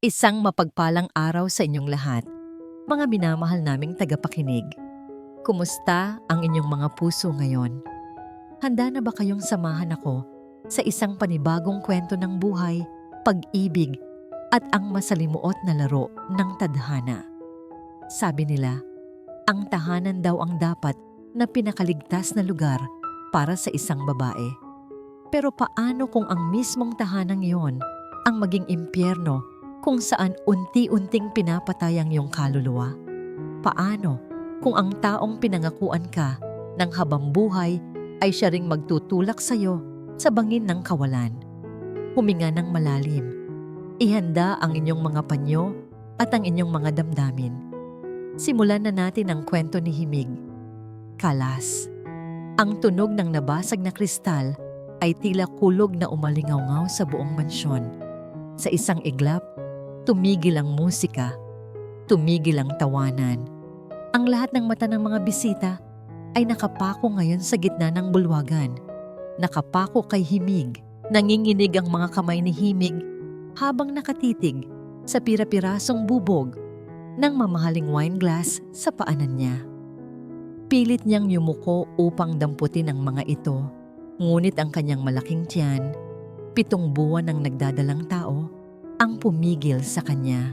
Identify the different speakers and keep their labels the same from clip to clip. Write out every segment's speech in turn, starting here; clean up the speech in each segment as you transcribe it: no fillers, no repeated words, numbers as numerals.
Speaker 1: Isang mapagpalang araw sa inyong lahat, mga minamahal naming tagapakinig. Kumusta ang inyong mga puso ngayon? Handa na ba kayong samahan ako sa isang panibagong kwento ng buhay, pag-ibig, at ang masalimuot na laro ng tadhana? Sabi nila, ang tahanan daw ang dapat na pinakaligtas na lugar para sa isang babae. Pero paano kung ang mismong tahanang iyon ang maging impyerno kung saan unti-unting pinapatay ang iyong kaluluwa? Paano kung ang taong pinangakuan ka ng habang buhay ay siya ring magtutulak sa iyo sa bangin ng kawalan? Huminga ng malalim. Ihanda ang inyong mga panyo at ang inyong mga damdamin. Simulan na natin ang kwento ni Himig. Kalas. Ang tunog ng nabasag na kristal ay tila kulog na umalingaw-ngaw sa buong mansyon. Sa isang iglap, tumigil ang musika, tumigil ang tawanan. Ang lahat ng mata ng mga bisita ay nakapako ngayon sa gitna ng bulwagan. Nakapako kay Himig. Nanginginig ang mga kamay ni Himig habang nakatitig sa pira-pirasong bubog ng mamahaling wine glass sa paanan niya. Pilit niyang yumuko upang damputin ang mga ito, ngunit ang kanyang malaking tiyan, 7 buwan ng nagdadalang tao, ang pumigil sa kanya.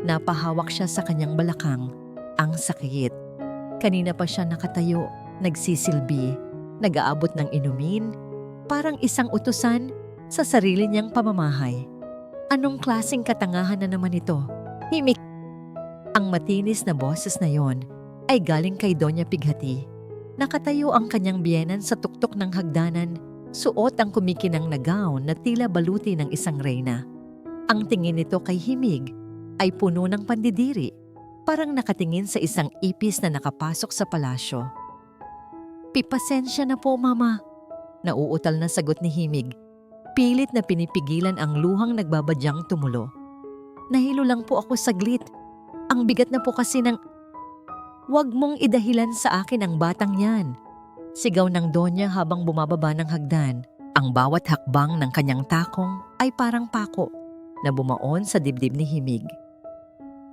Speaker 1: Napahawak siya sa kanyang balakang, ang sakit. Kanina pa siya nakatayo, nagsisilbi, nag-aabot ng inumin, parang isang utusan sa sarili niyang pamamahay. Anong klaseng katangahan na naman ito? Himik! Ang matinis na boses na yon ay galing kay Doña Pighati. Nakatayo ang kanyang biyenan sa tuktok ng hagdanan, suot ang kumikinang na gown na tila baluti ng isang reyna. Ang tingin nito kay Himig ay puno ng pandidiri, parang nakatingin sa isang ipis na nakapasok sa palasyo. "Pipasensya na po, Mama," nauutal na sagot ni Himig. Pilit na pinipigilan ang luhang nagbabadyang tumulo. "Nahilo lang po ako saglit. Ang bigat na po kasi ng..." "Huwag mong idahilan sa akin ang batang yan," sigaw ng Donya habang bumababa ng hagdan. Ang bawat hakbang ng kanyang takong ay parang pako na bumaon sa dibdib ni Himig.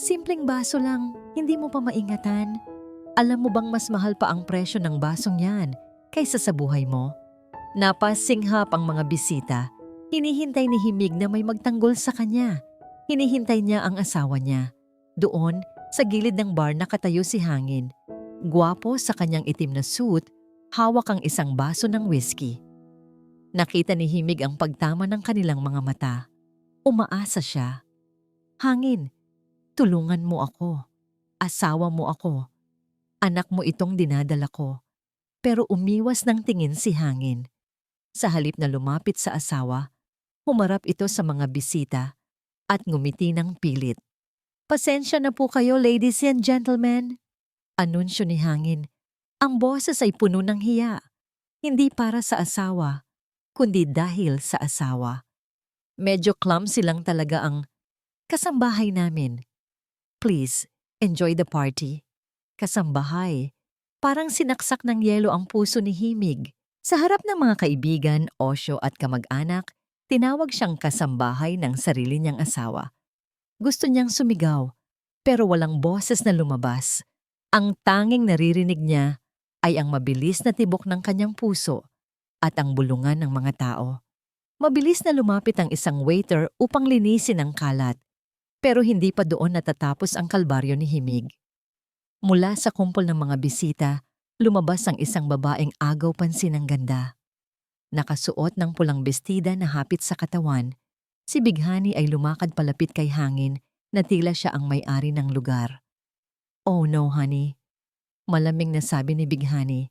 Speaker 1: "Simpleng baso lang, hindi mo pa maingatan? Alam mo bang mas mahal pa ang presyo ng basong yan kaysa sa buhay mo?" Napasinghap ang mga bisita. Hinihintay ni Himig na may magtanggol sa kanya. Hinihintay niya ang asawa niya. Doon, sa gilid ng bar nakatayo si Hangin. Gwapo sa kanyang itim na suit, hawak ang isang baso ng whiskey. Nakita ni Himig ang pagtama ng kanilang mga mata. Umaasa siya. "Hangin, tulungan mo ako. Asawa mo ako. Anak mo itong dinadala ko." Pero umiwas ng tingin si Hangin. Sa halip na lumapit sa asawa, humarap ito sa mga bisita at ngumiti ng pilit. "Pasensya na po kayo, ladies and gentlemen," anunsyo ni Hangin. Ang boses ay puno ng hiya. Hindi para sa asawa, kundi dahil sa asawa. "Medyo clumsy lang talaga ang kasambahay namin. Please, enjoy the party." Kasambahay. Parang sinaksak ng yelo ang puso ni Himig. Sa harap ng mga kaibigan, osyo at kamag-anak, tinawag siyang kasambahay ng sarili niyang asawa. Gusto niyang sumigaw, pero walang boses na lumabas. Ang tanging naririnig niya ay ang mabilis na tibok ng kanyang puso at ang bulungan ng mga tao. Mabilis na lumapit ang isang waiter upang linisin ang kalat, pero hindi pa doon natatapos ang kalbaryo ni Himig. Mula sa kumpol ng mga bisita, lumabas ang isang babaeng agaw pansin ng ganda. Nakasuot ng pulang bestida na hapit sa katawan, si Bighani ay lumakad palapit kay Hangin na tila siya ang may-ari ng lugar. "Oh no, honey," malamig na sabi ni Bighani.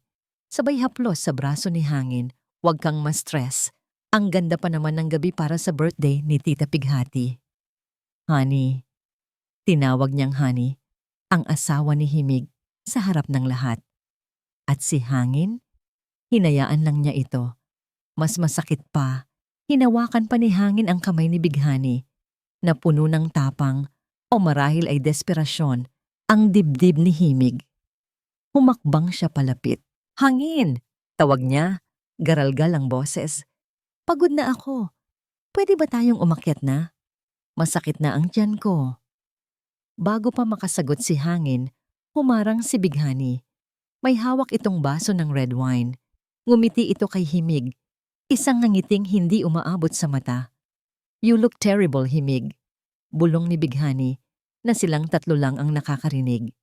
Speaker 1: Sabay haplos sa braso ni Hangin, "Huwag kang ma-stress. Ang ganda pa naman ng gabi para sa birthday ni Tita Pighati." "Honey," tinawag niyang honey, ang asawa ni Himig sa harap ng lahat. At si Hangin, hinayaan lang niya ito. Mas masakit pa, hinawakan pa ni Hangin ang kamay ni Bighani na puno ng tapang o marahil ay desperasyon ang dibdib ni Himig. Humakbang siya palapit. "Hangin!" tawag niya, garalgal ang boses. "Pagod na ako. Pwede ba tayong umakyat na?" Masakit na ang tiyan ko. Bago pa makasagot si Hangin, humarang si Bighani. May hawak itong baso ng red wine. Ngumiti ito kay Himig. Isang ngangiting hindi umaabot sa mata. You look terrible, Himig. Bulong ni Bighani na silang tatlo lang ang nakakarinig.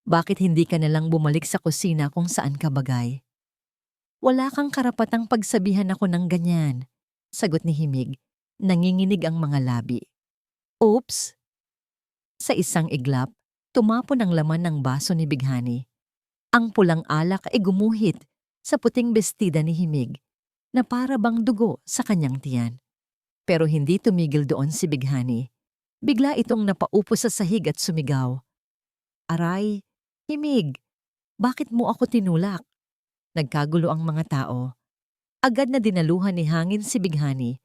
Speaker 1: Bakit hindi ka nalang bumalik sa kusina kung saan ka bagay? Wala kang karapatang pagsabihan ako ng ganyan, sagot ni Himig. Nanginginig ang mga labi. Oops! Sa isang iglap, tumapon ang laman ng baso ni Bighani. Ang pulang alak ay gumuhit sa puting bestida ni Himig na para bang dugo sa kanyang tiyan. Pero hindi tumigil doon si Bighani. Bigla itong napaupo sa sahig at sumigaw. Aray, Himig, bakit mo ako tinulak? Nagkagulo ang mga tao. Agad na dinaluhan ni Hangin si Bighani.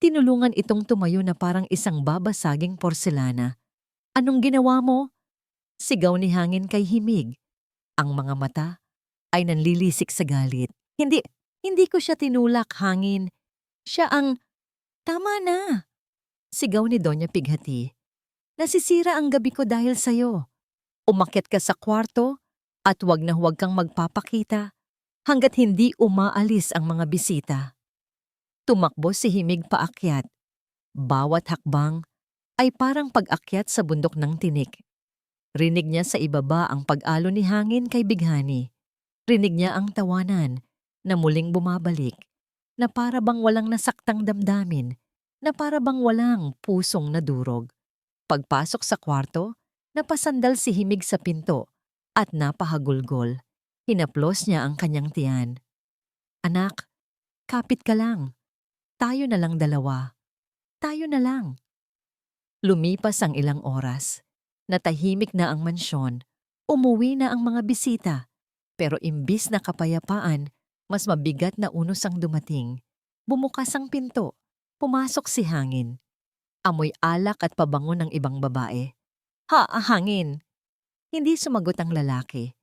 Speaker 1: Tinulungan itong tumayo na parang isang babasaging porselana. Anong ginawa mo? Sigaw ni Hangin kay Himig. Ang mga mata ay nanlilisik sa galit. Hindi ko siya tinulak, Hangin. Siya ang... Tama na! Sigaw ni Doña Pighati. Nasisira ang gabi ko dahil sa'yo. Umakyat ka sa kwarto at huwag na huwag kang magpapakita hanggat hindi umaalis ang mga bisita. Tumakbo si Himig paakyat. Bawat hakbang ay parang pag-akyat sa bundok ng tinik. Rinig niya sa ibaba ang pag-alo ni Hangin kay Bighani. Rinig niya ang tawanan na muling bumabalik, na para bang walang nasaktang damdamin, na para bang walang pusong nadurog. Pagpasok sa kwarto, napasandal si Himig sa pinto at napahagulgol. Hinaplos niya ang kanyang tiyan. Anak, kapit ka lang. Tayo na lang dalawa. Tayo na lang. Lumipas ang ilang oras. Natahimik na ang mansyon. Umuwi na ang mga bisita. Pero imbis na kapayapaan, mas mabigat na unos ang dumating. Bumukas ang pinto. Pumasok si Hangin. Amoy alak at pabango ng ibang babae. Hangin! Hindi sumagot ang lalaki.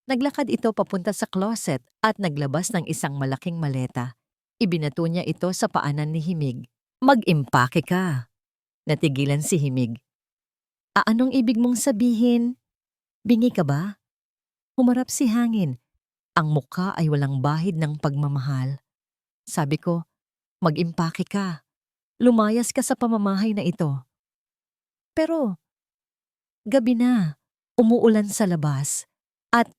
Speaker 1: Naglakad ito papunta sa closet at naglabas ng isang malaking maleta. Ibinato niya ito sa paanan ni Himig. Mag-impake ka. Natigilan si Himig. Anong ibig mong sabihin? Bingi ka ba? Humarap si Hangin. Ang mukha ay walang bahid ng pagmamahal. Sabi ko, mag-impake ka. Lumayas ka sa pamamahay na ito. Pero, gabi na, umuulan sa labas. At,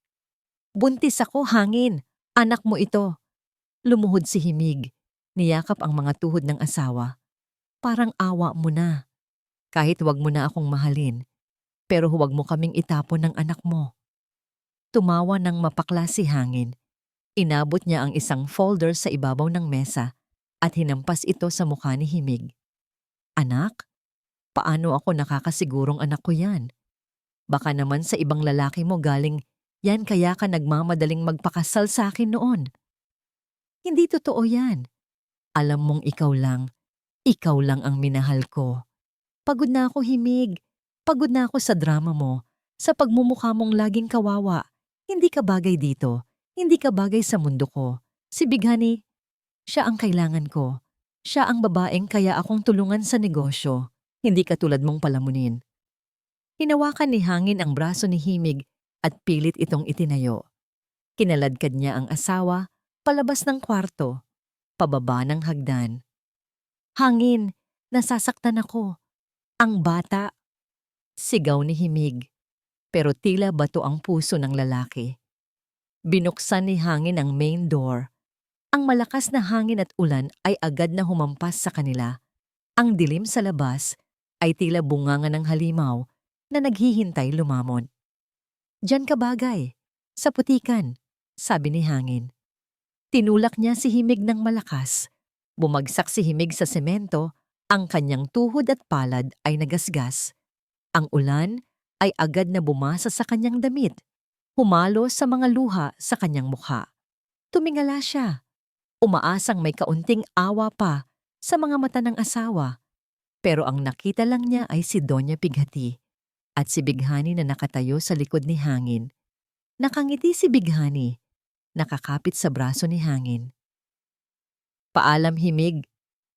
Speaker 1: buntis ako, Hangin. Anak mo ito. Lumuhod si Himig. Niyakap ang mga tuhod ng asawa. Parang awa mo na. Kahit huwag mo na akong mahalin, pero huwag mo kaming itapon ng anak mo. Tumawa ng mapakla si Hangin. Inabot niya ang isang folder sa ibabaw ng mesa at hinampas ito sa mukha ni Himig. Anak, paano ako nakakasigurong anak ko yan? Baka naman sa ibang lalaki mo galing yan kaya ka nagmamadaling magpakasal sa akin noon. Hindi totoo yan. Alam mong ikaw lang ang minahal ko. Pagod na ako, Himig. Pagod na ako sa drama mo, sa pagmumukha mong laging kawawa. Hindi ka bagay dito. Hindi ka bagay sa mundo ko. Si Bighani, siya ang kailangan ko. Siya ang babaeng kaya akong tulungan sa negosyo. Hindi katulad mong palamunin. Hinawakan ni Hangin ang braso ni Himig at pilit itong itinayo. Kinaladkad niya ang asawa palabas ng kwarto, pababa ng hagdan. Hangin, nasasaktan ako. Ang bata. Sigaw ni Himig. Pero tila bato ang puso ng lalaki. Binuksan ni Hangin ang main door. Ang malakas na hangin at ulan ay agad na humampas sa kanila. Ang dilim sa labas ay tila bunganga ng halimaw na naghihintay lumamon. Diyan ka bagay, sa putikan, sabi ni Hangin. Tinulak niya si Himig ng malakas. Bumagsak si Himig sa semento, ang kanyang tuhod at palad ay nagasgas. Ang ulan ay agad na bumasa sa kanyang damit. Humalo sa mga luha sa kanyang mukha. Tumingala siya. Umaasang may kaunting awa pa sa mga mata ng asawa. Pero ang nakita lang niya ay si Doña Pighati at si Bighani na nakatayo sa likod ni Hangin. Nakangiti si Bighani. Nakakapit sa braso ni Hangin. Paalam, Himig,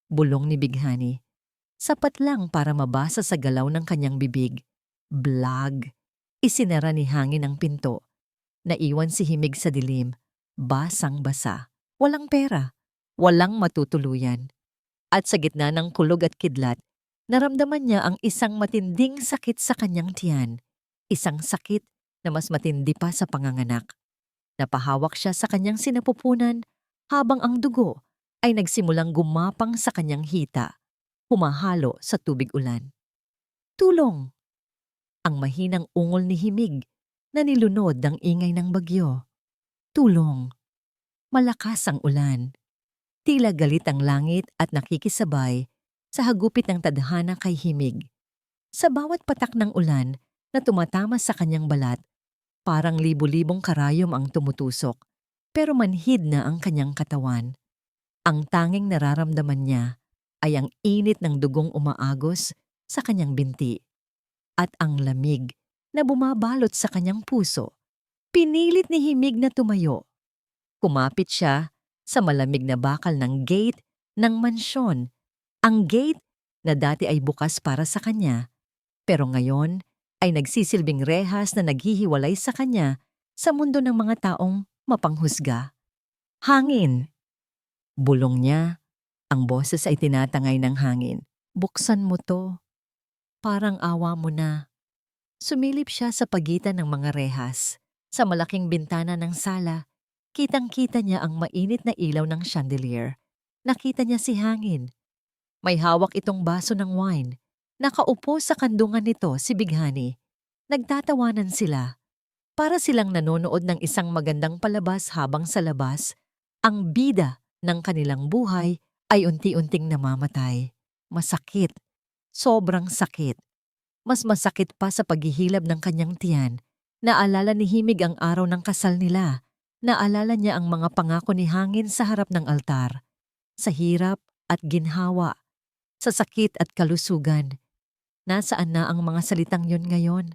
Speaker 1: bulong ni Bighani. Sapat lang para mabasa sa galaw ng kanyang bibig. Blag. Isinara ni Hangin ang pinto. Naiwan si Himig sa dilim. Basang-basa. Walang pera. Walang matutuluyan. At sa gitna ng kulog at kidlat, naramdaman niya ang isang matinding sakit sa kanyang tiyan. Isang sakit na mas matindi pa sa panganganak. Napahawak siya sa kanyang sinapupunan habang ang dugo ay nagsimulang gumapang sa kanyang hita, humahalo sa tubig ulan. Tulong! Ang mahinang ungol ni Himig na nilunod ng ingay ng bagyo. Tulong! Malakas ang ulan. Tila galit ang langit at nakikisabay sa hagupit ng tadhana kay Himig. Sa bawat patak ng ulan na tumatama sa kanyang balat, parang libu-libong karayom ang tumutusok, pero manhid na ang kanyang katawan. Ang tanging nararamdaman niya ay ang init ng dugong umaagos sa kanyang binti at ang lamig na bumabalot sa kanyang puso. Pinilit ni Himig na tumayo. Kumapit siya sa malamig na bakal ng gate ng mansyon. Ang gate na dati ay bukas para sa kanya, pero ngayon ay nagsisilbing rehas na naghihiwalay sa kanya sa mundo ng mga taong mapanghusga. Hangin! Bulong niya. Ang boses ay tinatangay ng hangin. Buksan mo to. Parang awa mo na. Sumilip siya sa pagitan ng mga rehas. Sa malaking bintana ng sala, kitang-kita niya ang mainit na ilaw ng chandelier. Nakita niya si Hangin. May hawak itong baso ng wine. Nakaupo sa kandungan nito si Bighani. Nagtatawanan sila. Para silang nanonood ng isang magandang palabas habang sa labas, ang bida ng kanilang buhay ay unti-unting namamatay. Masakit. Sobrang sakit. Mas masakit pa sa paghihilab ng kanyang tiyan. Naalala ni Himig ang araw ng kasal nila. Naalala niya ang mga pangako ni Hangin sa harap ng altar. Sa hirap at ginhawa. Sa sakit at kalusugan. Nasaan na ang mga salitang yun ngayon?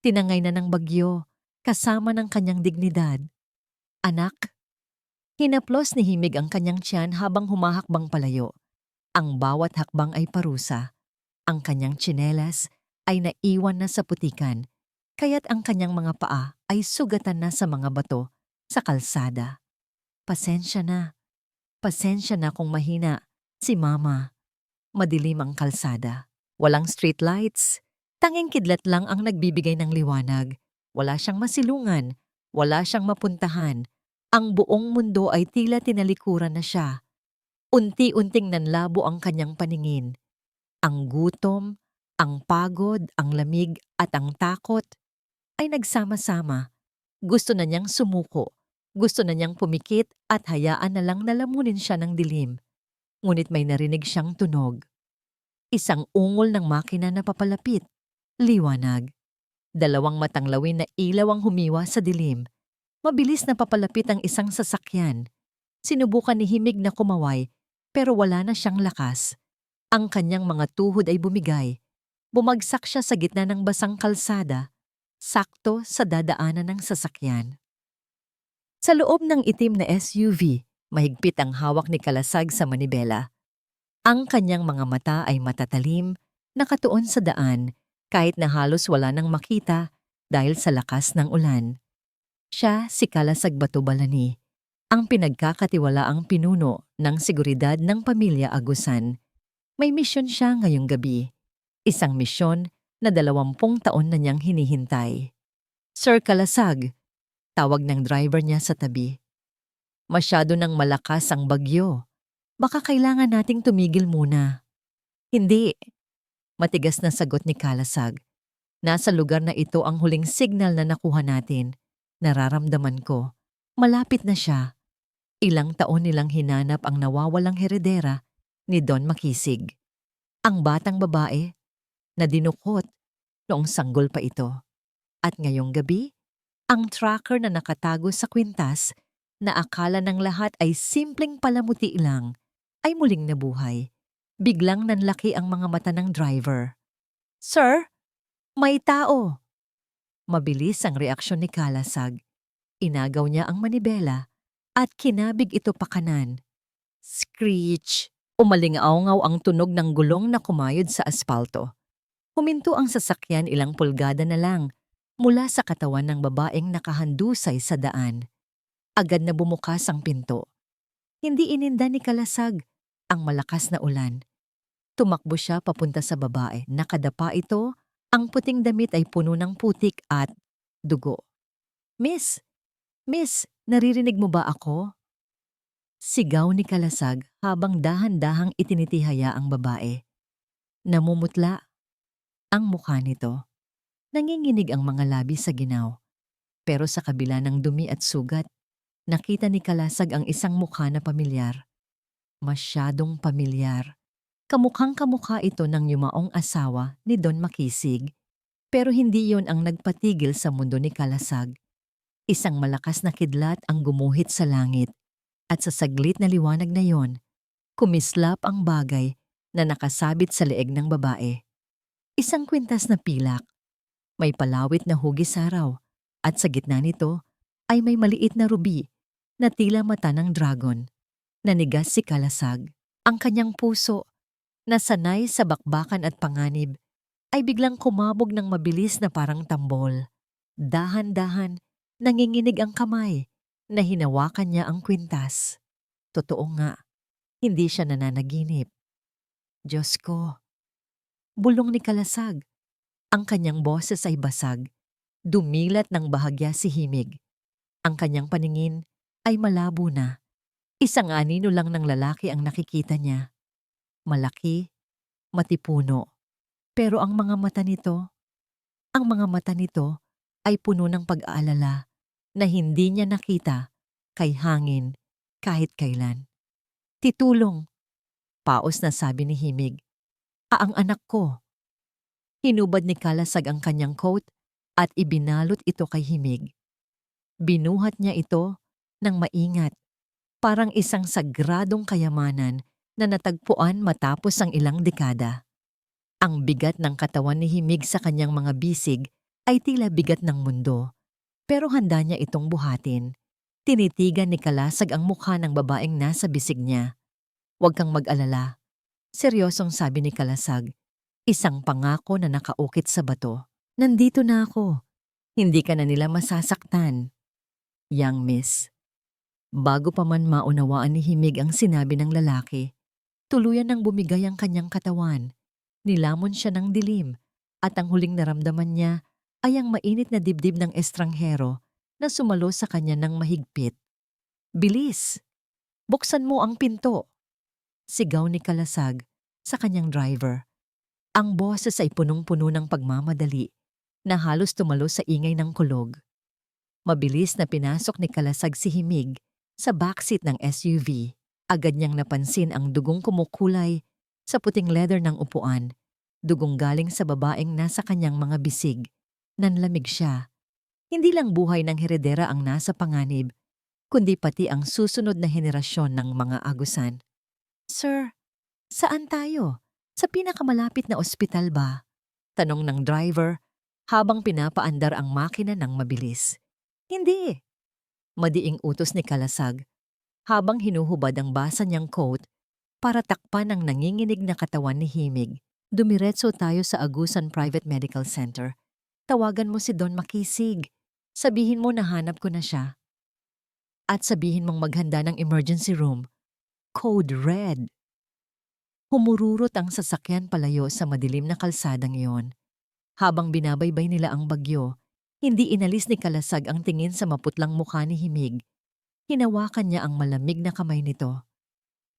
Speaker 1: Tinangay na ng bagyo, kasama ng kanyang dignidad. Anak? Hinaplos ni Himig ang kanyang tiyan habang humahakbang palayo. Ang bawat hakbang ay parusa. Ang kanyang tsinelas ay naiwan na sa putikan, kaya't ang kanyang mga paa ay sugatan na sa mga bato sa kalsada. Pasensya na. Pasensya na kung mahina si Mama. Madilim ang kalsada. Walang street lights. Tanging kidlat lang ang nagbibigay ng liwanag. Wala siyang masilungan. Wala siyang mapuntahan. Ang buong mundo ay tila tinalikuran na siya. Unti-unting nanlabo ang kanyang paningin. Ang gutom, ang pagod, ang lamig at ang takot ay nagsama-sama. Gusto na niyang sumuko. Gusto na niyang pumikit at hayaan na lang nalamunin siya ng dilim. Ngunit may narinig siyang tunog. Isang ungol ng makina na papalapit. Liwanag. Dalawang matanglawin na ilaw ang humiwa sa dilim. Mabilis na papalapit ang isang sasakyan. Sinubukan ni Himig na kumaway, pero wala na siyang lakas. Ang kanyang mga tuhod ay bumigay. Bumagsak siya sa gitna ng basang kalsada, sakto sa dadaanan ng sasakyan. Sa loob ng itim na SUV, mahigpit ang hawak ni Kalasag sa manibela. Ang kanyang mga mata ay matatalim, nakatuon sa daan, kahit na halos wala nang makita dahil sa lakas ng ulan. Siya si Kalasag Batubalani, ang pinagkakatiwalaang pinuno ng seguridad ng pamilya Agusan. May misyon siya ngayong gabi. Isang misyon na 20 taon na niyang hinihintay. Sir Kalasag, tawag ng driver niya sa tabi. Masyado nang malakas ang bagyo. Baka kailangan nating tumigil muna. Hindi. Matigas na sagot ni Kalasag. Nasa lugar na ito ang huling signal na nakuha natin. Nararamdaman ko. Malapit na siya. Ilang taon nilang hinanap ang nawawalang heredera ni Don Makisig. Ang batang babae na dinukot noong sanggol pa ito. At ngayong gabi, ang tracker na nakatago sa kwintas na akala ng lahat ay simpleng palamuti lang ay muling nabuhay. Biglang nanlaki ang mga mata ng driver. Sir, may tao! Mabilis ang reaksyon ni Kalasag. Inagaw niya ang manibela at kinabig ito pakanan. Screech! Umalingaw ang tunog ng gulong na kumayod sa aspalto. Huminto ang sasakyan ilang pulgada na lang mula sa katawan ng babaeng nakahandusay sa daan. Agad na bumukas ang pinto. Hindi ininda ni Kalasag ang malakas na ulan. Tumakbo siya papunta sa babae. Nakadapa ito, ang puting damit ay puno ng putik at dugo. Miss! Miss! Naririnig mo ba ako? Sigaw ni Kalasag habang dahan-dahang itinitihaya ang babae. Namumutla ang mukha nito. Nanginginig ang mga labi sa ginaw. Pero sa kabila ng dumi at sugat, nakita ni Kalasag ang isang mukha na pamilyar. Masyadong pamilyar. Kamukhang kamukha ito ng yumaong asawa ni Don Makisig. Pero hindi yon ang nagpatigil sa mundo ni Kalasag. Isang malakas na kidlat ang gumuhit sa langit. At sa saglit na liwanag na yon, kumislap ang bagay na nakasabit sa leeg ng babae. Isang kwintas na pilak. May palawit na hugis araw. At sa gitna nito ay may maliit na ruby na tila mata ng dragon. Nanigas si Kalasag. Ang kanyang puso, na sanay sa bakbakan at panganib, ay biglang kumabog ng mabilis na parang tambol. Dahan-dahan, nanginginig ang kamay na hinawakan niya ang kwintas. Totoo nga, hindi siya nananaginip. Diyos ko! Bulong ni Kalasag. Ang kanyang boses ay basag. Dumilat ng bahagya si himig. Ang kanyang paningin ay malabo na. Isang anino lang ng lalaki ang nakikita niya. Malaki, matipuno. Pero ang mga mata nito ay puno ng pag-aalala na hindi niya nakita kay hangin kahit kailan. Titulong, paos na sabi ni himig. Ang anak ko. Hinubad ni Kalasag ang kanyang coat at ibinalot ito kay himig. Binuhat niya ito ng maingat, parang isang sagradong kayamanan na natagpuan matapos ang ilang dekada. Ang bigat ng katawan ni himig sa kanyang mga bisig ay tila bigat ng mundo, pero handa niya itong buhatin. Tinitigan ni Kalasag ang mukha ng babaeng nasa bisig niya. Huwag kang mag-alala. Seryosong sabi ni Kalasag. Isang pangako na nakaukit sa bato. Nandito na ako. Hindi ka na nila masasaktan. Young miss. Bago pa man maunawaan ni himig ang sinabi ng lalaki, tuluyan nang bumigay ang kanyang katawan. Nilamon siya ng dilim at ang huling naramdaman niya ay ang mainit na dibdib ng estranghero na sumalo sa kanya ng mahigpit. Bilis! Buksan mo ang pinto! Sigaw ni Kalasag sa kanyang driver. Ang boses ay punong-puno ng pagmamadali na halos tumalo sa ingay ng kulog. Mabilis na pinasok ni Kalasag si himig sa backseat ng SUV. Agad niyang napansin ang dugong kumukulay sa puting leather ng upuan. Dugong galing sa babaeng nasa kanyang mga bisig. Nanlamig siya. Hindi lang buhay ng heredera ang nasa panganib, kundi pati ang susunod na henerasyon ng mga agusan. Sir, saan tayo? Sa pinakamalapit na ospital ba? Tanong ng driver habang pinapaandar ang makina ng mabilis. Hindi. Madiing utos ni Kalasag habang hinuhubad ang basa niyang coat para takpan ang nanginginig na katawan ni himig. Dumiretso tayo sa Agusan Private Medical Center. Tawagan mo si Don Makisig. Sabihin mo na hanap ko na siya. At sabihin mong maghanda ng emergency room. Code Red. Humururot ang sasakyan palayo sa madilim na kalsadang iyon. Habang binabaybay nila ang bagyo, hindi inalis ni Kalasag ang tingin sa maputlang mukha ni himig. Hinawakan niya ang malamig na kamay nito.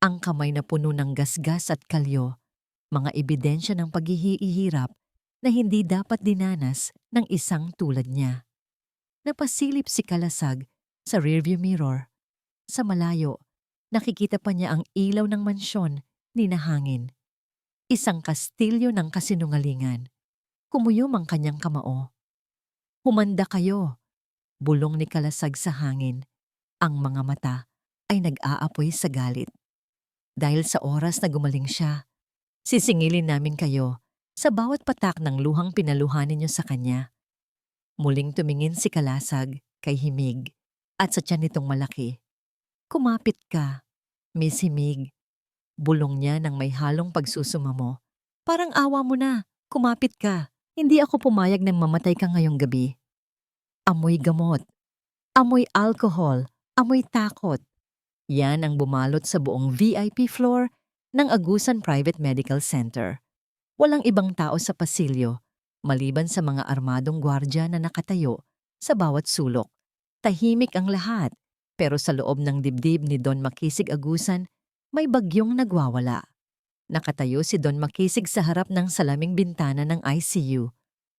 Speaker 1: Ang kamay na puno ng gasgas at kalyo, mga ebidensya ng paghihirap na hindi dapat dinanas ng isang tulad niya. Napasilip si Kalasag sa rearview mirror. Sa malayo, nakikita pa niya ang ilaw ng mansyon ni Nahangin. Isang kastilyo ng kasinungalingan. Kumuyom ang kanyang kamao. Humanda kayo, bulong ni Kalasag sa hangin. Ang mga mata ay nag-aapoy sa galit. Dahil sa oras na gumaling siya, sisingilin namin kayo sa bawat patak ng luhang pinaluhanin niyo sa kanya. Muling tumingin si Kalasag kay himig at sa tiyan nitong malaki. Kumapit ka, Miss Himig. Bulong niya ng may halong pagsusumamo. Parang awa mo na, kumapit ka. Hindi ako pumayag na mamatay ka ngayong gabi. Amoy gamot, amoy alcohol, amoy takot. Yan ang bumalot sa buong VIP floor ng Agusan Private Medical Center. Walang ibang tao sa pasilyo, maliban sa mga armadong gwardya na nakatayo sa bawat sulok. Tahimik ang lahat, pero sa loob ng dibdib ni Don Makisig Agusan, may bagyong nagwawala. Nakatayo si Don Makisig sa harap ng salaming bintana ng ICU.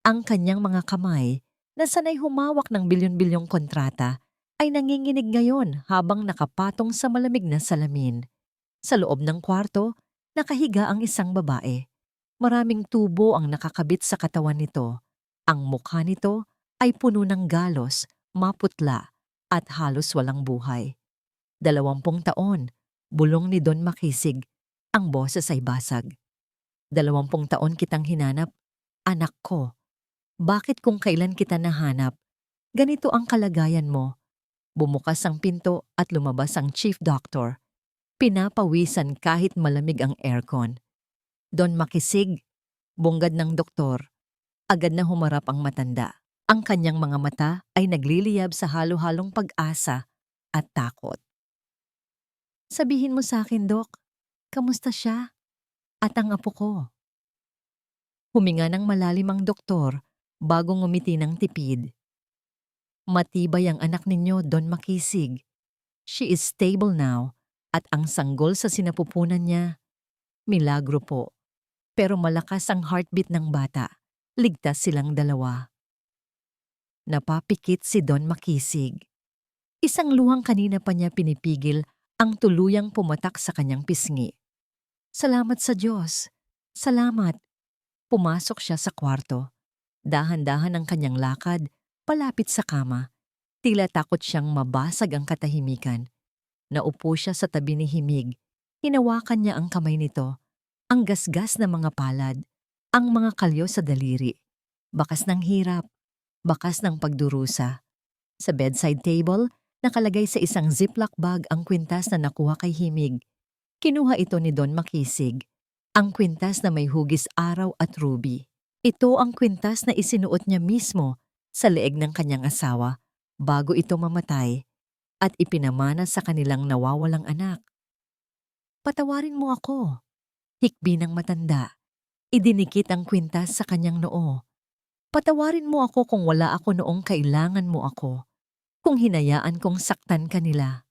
Speaker 1: Ang kanyang mga kamay, na sanay humawak ng bilyon-bilyong kontrata, ay nanginginig ngayon habang nakapatong sa malamig na salamin. Sa loob ng kwarto, nakahiga ang isang babae. Maraming tubo ang nakakabit sa katawan nito. Ang mukha nito ay puno ng galos, maputla, at halos walang buhay. 20 taon, bulong ni Don Makisig, ang boses ay basag. 20 taon kitang hinanap, anak ko. Bakit kung kailan kita nahanap, ganito ang kalagayan mo? Bumukas ang pinto at lumabas ang chief doctor. Pinapawisan kahit malamig ang aircon. Don Makisig, bunggad ng doktor. Agad na humarap ang matanda. Ang kanyang mga mata ay nagliliyab sa halo-halong pag-asa at takot. Sabihin mo sa akin, Dok, kamusta siya? At ang apo ko? Huminga ng malalim ang doktor bago ngumiti ng tipid. Matibay ang anak ninyo, Don Makisig. She is stable now at ang sanggol sa sinapupunan niya, milagro po. Pero malakas ang heartbeat ng bata. Ligtas silang dalawa. Napapikit si Don Makisig. Isang luhang kanina pa niya pinipigil ang tuluyang pumatak sa kanyang pisngi. Salamat sa Diyos. Salamat. Pumasok siya sa kwarto. Dahan-dahan ang kanyang lakad, palapit sa kama. Tila takot siyang mabasag ang katahimikan. Naupo siya sa tabi ni Himig. Hinawakan niya ang kamay nito. Ang gasgas na mga palad, ang mga kalyo sa daliri. Bakas ng hirap, bakas ng pagdurusa. Sa bedside table, nakalagay sa isang ziplock bag ang kwintas na nakuha kay Himig. Kinuha ito ni Don Makisig. Ang kwintas na may hugis araw at ruby. Ito ang kwintas na isinuot niya mismo sa leeg ng kanyang asawa bago ito mamatay at ipinamana sa kanilang nawawalang anak. Patawarin mo ako. Hikbi ng matanda. Idinikit ang kwintas sa kanyang noo. Patawarin mo ako kung wala ako noong kailangan mo ako. Kung hinayaan kong saktan ka nila.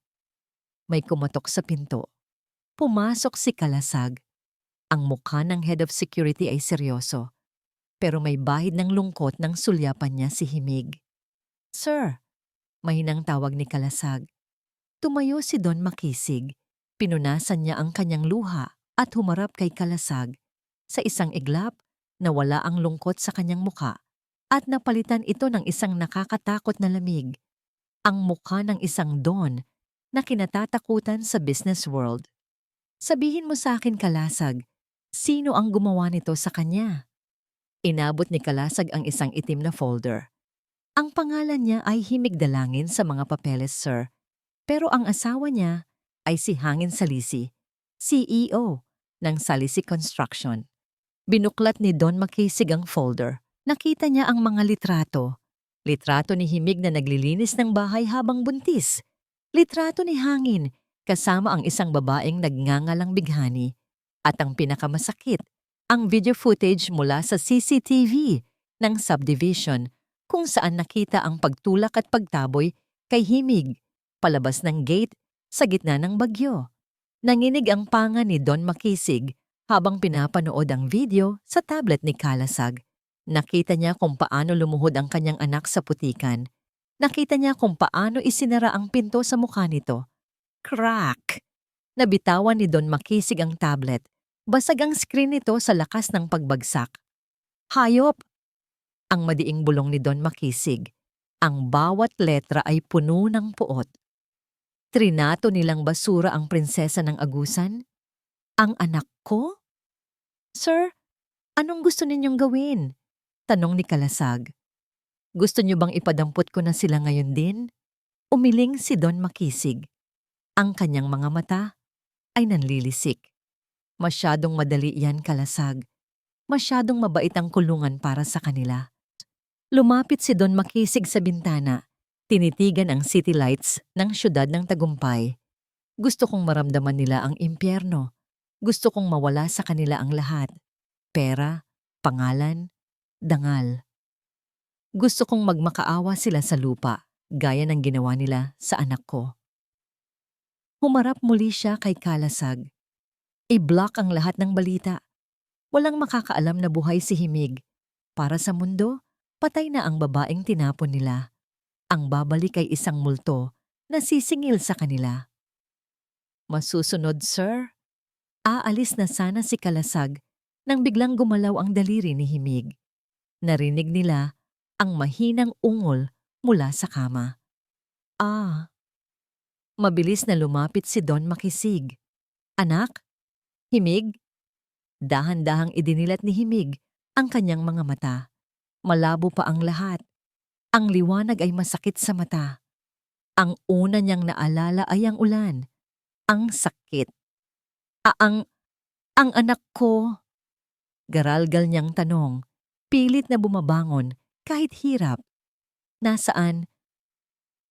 Speaker 1: May kumatok sa pinto. Pumasok si Kalasag. Ang mukha ng head of security ay seryoso. Pero may bahid ng lungkot nang sulyapan niya si Himig. Sir, mahinang tawag ni Kalasag. Tumayo si Don Makisig. Pinunasan niya ang kanyang luha at humarap kay Kalasag. Sa isang iglap, nawala ang lungkot sa kanyang muka at napalitan ito ng isang nakakatakot na lamig. Ang mukha ng isang Don na kinatatakutan sa business world. Sabihin mo sa akin, Kalasag, sino ang gumawa nito sa kanya? Inabot ni Kalasag ang isang itim na folder. Ang pangalan niya ay Himig Dalangin sa mga papeles, sir. Pero ang asawa niya ay si Hangin Salisi, CEO ng Salisi Construction. Binuklat ni Don Makisig ang folder. Nakita niya ang mga litrato. Litrato ni Himig na naglilinis ng bahay habang buntis. Litrato ni Hangin kasama ang isang babaeng nagngangalang bighani. At ang pinakamasakit, ang video footage mula sa CCTV ng subdivision kung saan nakita ang pagtulak at pagtaboy kay Himig palabas ng gate sa gitna ng bagyo. Nanginig ang panga ni Don Makisig habang pinapanood ang video sa tablet ni Kalasag. Nakita niya kung paano lumuhod ang kanyang anak sa putikan. Nakita niya kung paano isinara ang pinto sa mukha nito. Crack! Nabitawan ni Don Makisig ang tablet. Basag ang screen nito sa lakas ng pagbagsak. Hayop! Ang madiing bulong ni Don Makisig. Ang bawat letra ay puno ng puot. Trinato nilang basura ang prinsesa ng Agusan? Ang anak ko? Sir, anong gusto ninyong gawin? Tanong ni Kalasag. Gusto niyo bang ipadampot ko na sila ngayon din? Umiling si Don Makisig. Ang kanyang mga mata ay nanlilisik. Masyadong madali yan, Kalasag. Masyadong mabait ang kulungan para sa kanila. Lumapit si Don Makisig sa bintana. Tinitigan ang city lights ng syudad ng Tagumpay. Gusto kong maramdaman nila ang impyerno. Gusto kong mawala sa kanila ang lahat. Pera, pangalan, dangal. Gusto kong magmakaawa sila sa lupa, gaya ng ginawa nila sa anak ko. Humarap muli siya kay Kalasag. I-block ang lahat ng balita. Walang makakaalam na buhay si Himig. Para sa mundo, patay na ang babaeng tinapon nila. Ang babalik ay isang multo na sisingil sa kanila. Masusunod, sir? Aalis na sana si Kalasag nang biglang gumalaw ang daliri ni Himig. Narinig nila ang mahinang ungol mula sa kama. Mabilis na lumapit si Don Makisig. Anak? Himig? Dahan-dahang idinilat ni Himig ang kanyang mga mata. Malabo pa ang lahat. Ang liwanag ay masakit sa mata. Ang una niyang naalala ay ang ulan. Ang sakit. Ang anak ko? Garalgal niyang tanong. Pilit na bumabangon kahit hirap. Nasaan?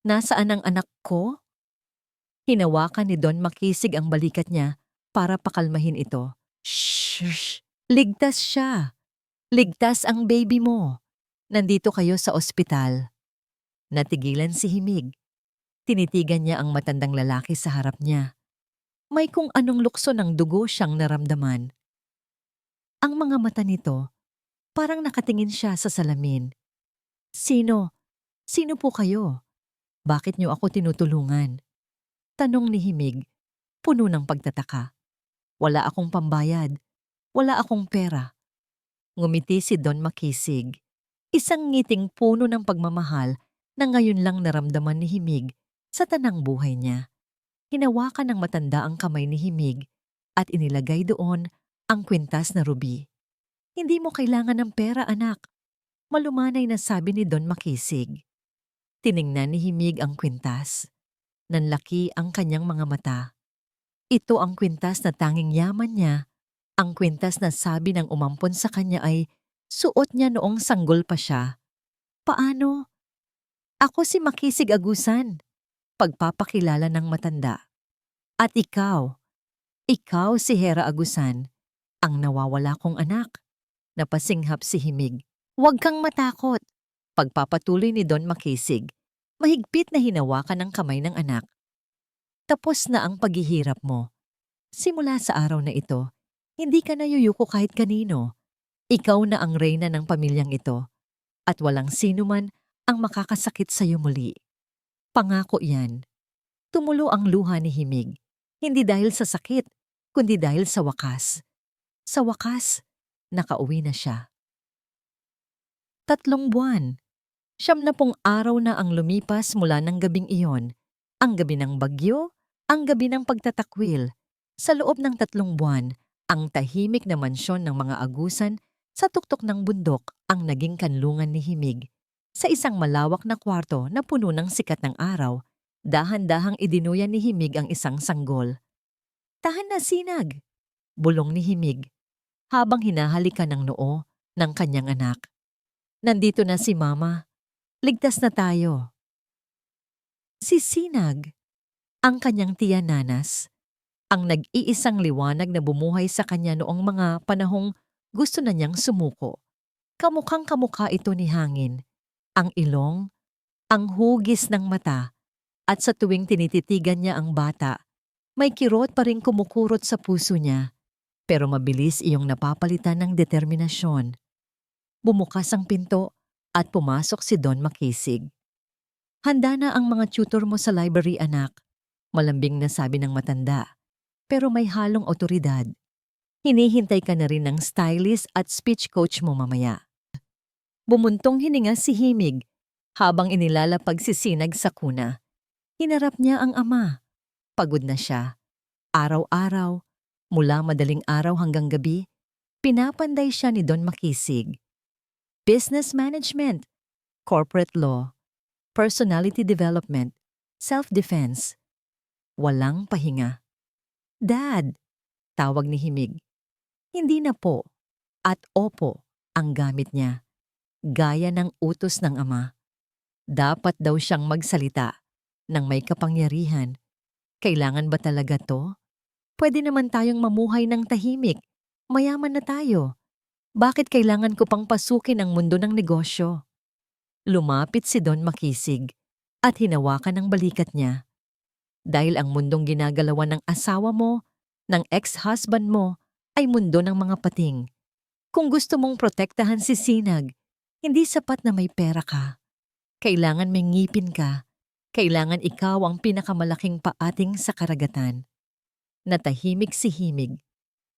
Speaker 1: Nasaan ang anak ko? Hinawakan ni Don Makisig ang balikat niya para pakalmahin ito. Shh! Ligtas siya. Ligtas ang baby mo. Nandito kayo sa ospital. Natigilan si Himig. Tinitigan niya ang matandang lalaki sa harap niya. May kung anong lukso ng dugo siyang naramdaman. Ang mga mata nito, parang nakatingin siya sa salamin. Sino? Sino po kayo? Bakit niyo ako tinutulungan? Tanong ni Himig, puno ng pagtataka. Wala akong pambayad. Wala akong pera. Ngumiti si Don Makisig. Isang ngiting puno ng pagmamahal na ngayon lang naramdaman ni Himig sa tanang buhay niya. Hinawakan ng matanda ang kamay ni Himig at inilagay doon ang kwintas na ruby. Hindi mo kailangan ng pera, anak. Malumanay na sabi ni Don Makisig. Tiningnan ni Himig ang kwintas. Nanlaki ang kanyang mga mata. Ito ang kwintas na tanging yaman niya. Ang kwintas na sabi ng umampon sa kanya ay suot niya noong sanggol pa siya. Paano? Ako si Makisig Agusan. Pagpapakilala ng matanda. At ikaw si Hera Agusan, ang nawawala kong anak. Napasinghap si Himig. Huwag kang matakot. Pagpapatuloy ni Don Makisig. Mahigpit na hinawakan ang kamay ng anak. Tapos na ang paghihirap mo. Simula sa araw na ito, hindi ka na yuyuko kahit kanino. Ikaw na ang reyna ng pamilyang ito. At walang sino man ang makakasakit sa iyo muli. Pangako yan. Tumulo ang luha ni Himig. Hindi dahil sa sakit, kundi dahil sa wakas. Sa wakas, nakauwi na siya. 3 buwan. 70 araw na ang lumipas mula ng gabing iyon. Ang gabi ng bagyo, ang gabi ng pagtatakwil. Sa loob ng 3 buwan, ang tahimik na mansyon ng mga Agusan sa tuktok ng bundok ang naging kanlungan ni Himig. Sa isang malawak na kwarto na puno ng sikat ng araw, dahan-dahang idinuyan ni Himig ang isang sanggol. Tahan na, Sinag! Bulong ni Himig, habang hinahalikan ng noo ng kanyang anak. Nandito na si Mama. Ligtas na tayo. Si Sinag, ang kanyang tiya Nanas, ang nag-iisang liwanag na bumuhay sa kanya noong mga panahong gusto na niyang sumuko. Kamukhang kamukha ito ni Hangin. Ang ilong, ang hugis ng mata, at sa tuwing tinititigan niya ang bata, may kirot pa ring kumukurot sa puso niya, pero mabilis iyong napapalitan ng determinasyon. Bumukas ang pinto at pumasok si Don Makisig. Handa na ang mga tutor mo sa library, anak. Malambing na sabi ng matanda, pero may halong otoridad. Hinihintay ka na rin ng stylist at speech coach mo mamaya. Bumuntong hininga si Himig habang inilalapag si Sinag sa kuna. Hinarap niya ang ama. Pagod na siya. Araw-araw, mula madaling araw hanggang gabi, pinapanday siya ni Don Makisig. Business management, corporate law, personality development, self-defense. Walang pahinga. Dad, Tawag ni Himig. Hindi na po at opo ang gamit niya, gaya ng utos ng ama. Dapat daw siyang magsalita ng may kapangyarihan. Kailangan ba talaga to? Pwede naman tayong mamuhay ng tahimik. Mayaman na tayo. Bakit kailangan ko pang pasukin ang mundo ng negosyo? Lumapit si Don Makisig at hinawakan ang balikat niya. Dahil ang mundong ginagalawan ng asawa mo, ng ex-husband mo, ay mundo ng mga pating. Kung gusto mong protektahan si Sinag, hindi sapat na may pera ka. Kailangan may ngipin ka. Kailangan ikaw ang pinakamalaking paating sa karagatan. Natahimik si Himig.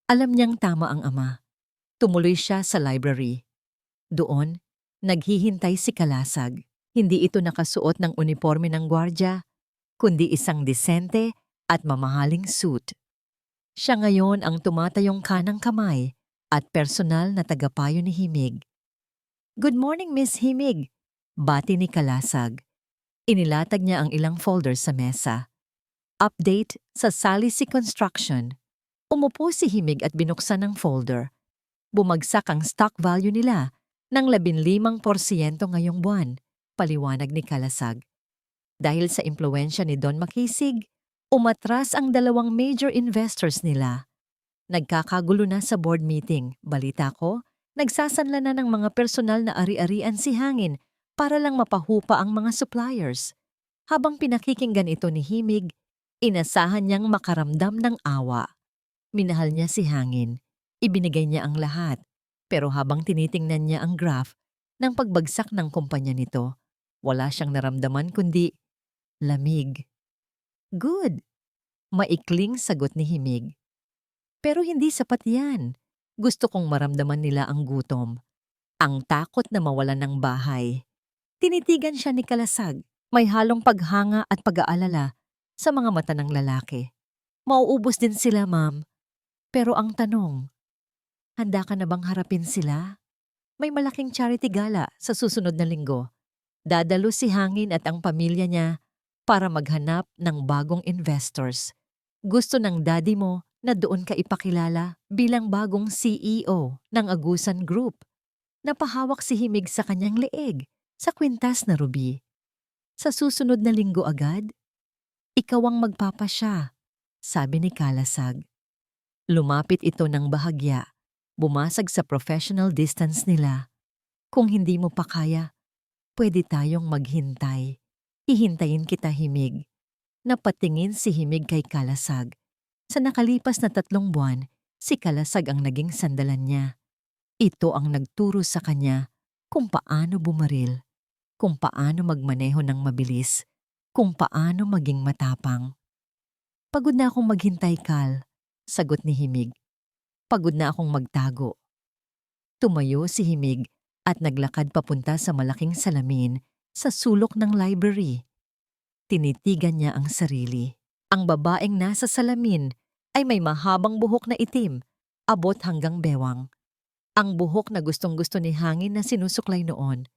Speaker 1: Alam niyang tama ang ama. Tumuloy siya sa library. Doon, naghihintay si Kalasag. Hindi ito nakasuot ng uniforme ng gwardya, kundi isang disente at mamahaling suit. Siya ngayon ang tumatayong kanang kamay at personal na tagapayo ni Himig. "Good morning, Miss Himig," bati ni Kalasag. Inilatag niya ang ilang folders sa mesa. Update sa Salisi Construction. Umupo si Himig at binuksan ang folder. Bumagsak ang stock value nila ng 15% ngayong buwan, paliwanag ni Kalasag. Dahil sa impluwensya ni Don Makisig, umatras ang dalawang major investors nila. Nagkakagulo na sa board meeting. Balita ko, nagsasanla na ng mga personal na ari-arian si Hangin para lang mapahupa ang mga suppliers. Habang pinakikinggan ito ni Himig, inasahan niyang makaramdam ng awa. Minahal niya si Hangin. Ibinigay niya ang lahat. Pero habang tinitingnan niya ang graph ng pagbagsak ng kumpanya nito, wala siyang naramdaman kundi lamig. "Good," maikling sagot ni Himig. "Pero hindi sapat yan. Gusto kong maramdaman nila ang gutom. Ang takot na mawalan ng bahay." Tinitigan siya ni Kalasag. May halong paghanga at pag-aalala sa mga mata ng lalaki. "Mauubos din sila, ma'am. Pero ang tanong, handa ka na bang harapin sila? May malaking charity gala sa susunod na linggo. Dadalo si Hangin at ang pamilya niya para maghanap ng bagong investors. Gusto ng daddy mo na doon ka ipakilala bilang bagong CEO ng Agusan Group." Napahawak si Himig sa kanyang leeg sa kwintas na ruby. "Sa susunod na linggo agad? Ikaw ang magpapasya," sabi ni Kalasag. Lumapit ito ng bahagya, bumasag sa professional distance nila. "Kung hindi mo pa kaya, pwede tayong maghintay. Hihintayin kita, Himig." Napatingin si Himig kay Kalasag. Sa nakalipas na 3 buwan, si Kalasag ang naging sandalan niya. Ito ang nagturo sa kanya kung paano bumaril, kung paano magmaneho ng mabilis, kung paano maging matapang. "Pagod na akong maghintay, Kal," sagot ni Himig. "Pagod na akong magtago." Tumayo si Himig at naglakad papunta sa malaking salamin sa sulok ng library. Tinitigan niya ang sarili. Ang babaeng nasa salamin ay may mahabang buhok na itim, abot hanggang bewang. Ang buhok na gustong-gusto ni Hangin na sinusuklay noon.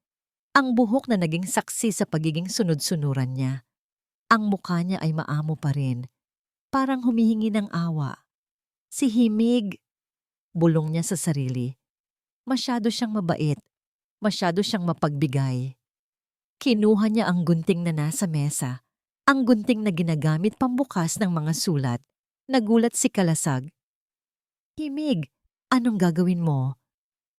Speaker 1: Ang buhok na naging saksi sa pagiging sunod-sunuran niya. Ang mukha niya ay maamo pa rin. Parang humihingi ng awa. "Si Himig," bulong niya sa sarili. Masyado siyang mabait. Masyado siyang mapagbigay. Kinuha niya ang gunting na nasa mesa. Ang gunting na ginagamit pambukas ng mga sulat. Nagulat si Kalasag. "Himig, anong gagawin mo?"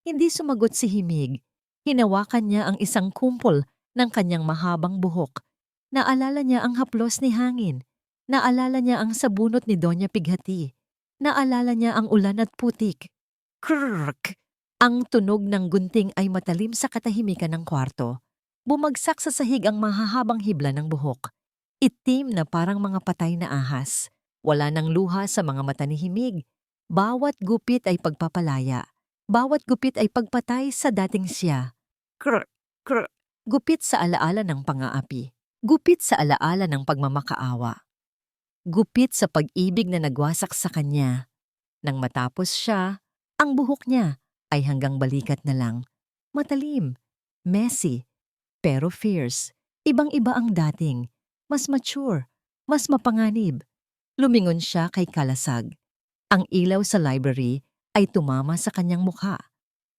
Speaker 1: Hindi sumagot si Himig. Hinawakan niya ang isang kumpol ng kanyang mahabang buhok. Naalala niya ang haplos ni Hangin. Naalala niya ang sabunot ni Doña Pighati. Naalala niya ang ulan at putik. Krrrk! Ang tunog ng gunting ay matalim sa katahimikan ng kwarto. Bumagsak sa sahig ang mahahabang hibla ng buhok. Itim na parang mga patay na ahas. Wala nang luha sa mga mata ni Himig. Bawat gupit ay pagpapalaya. Bawat gupit ay pagpatay sa dating siya. Krr, krr. Gupit sa alaala ng pang-aapi. Gupit sa alaala ng pagmamakaawa. Gupit sa pag-ibig na nagwasak sa kanya. Nang matapos siya, ang buhok niya ay hanggang balikat na lang. Matalim, messy, pero fierce. Ibang-iba ang dating. Mas mature, mas mapanganib. Lumingon siya kay Kalasag. Ang ilaw sa library ay tumama sa kanyang mukha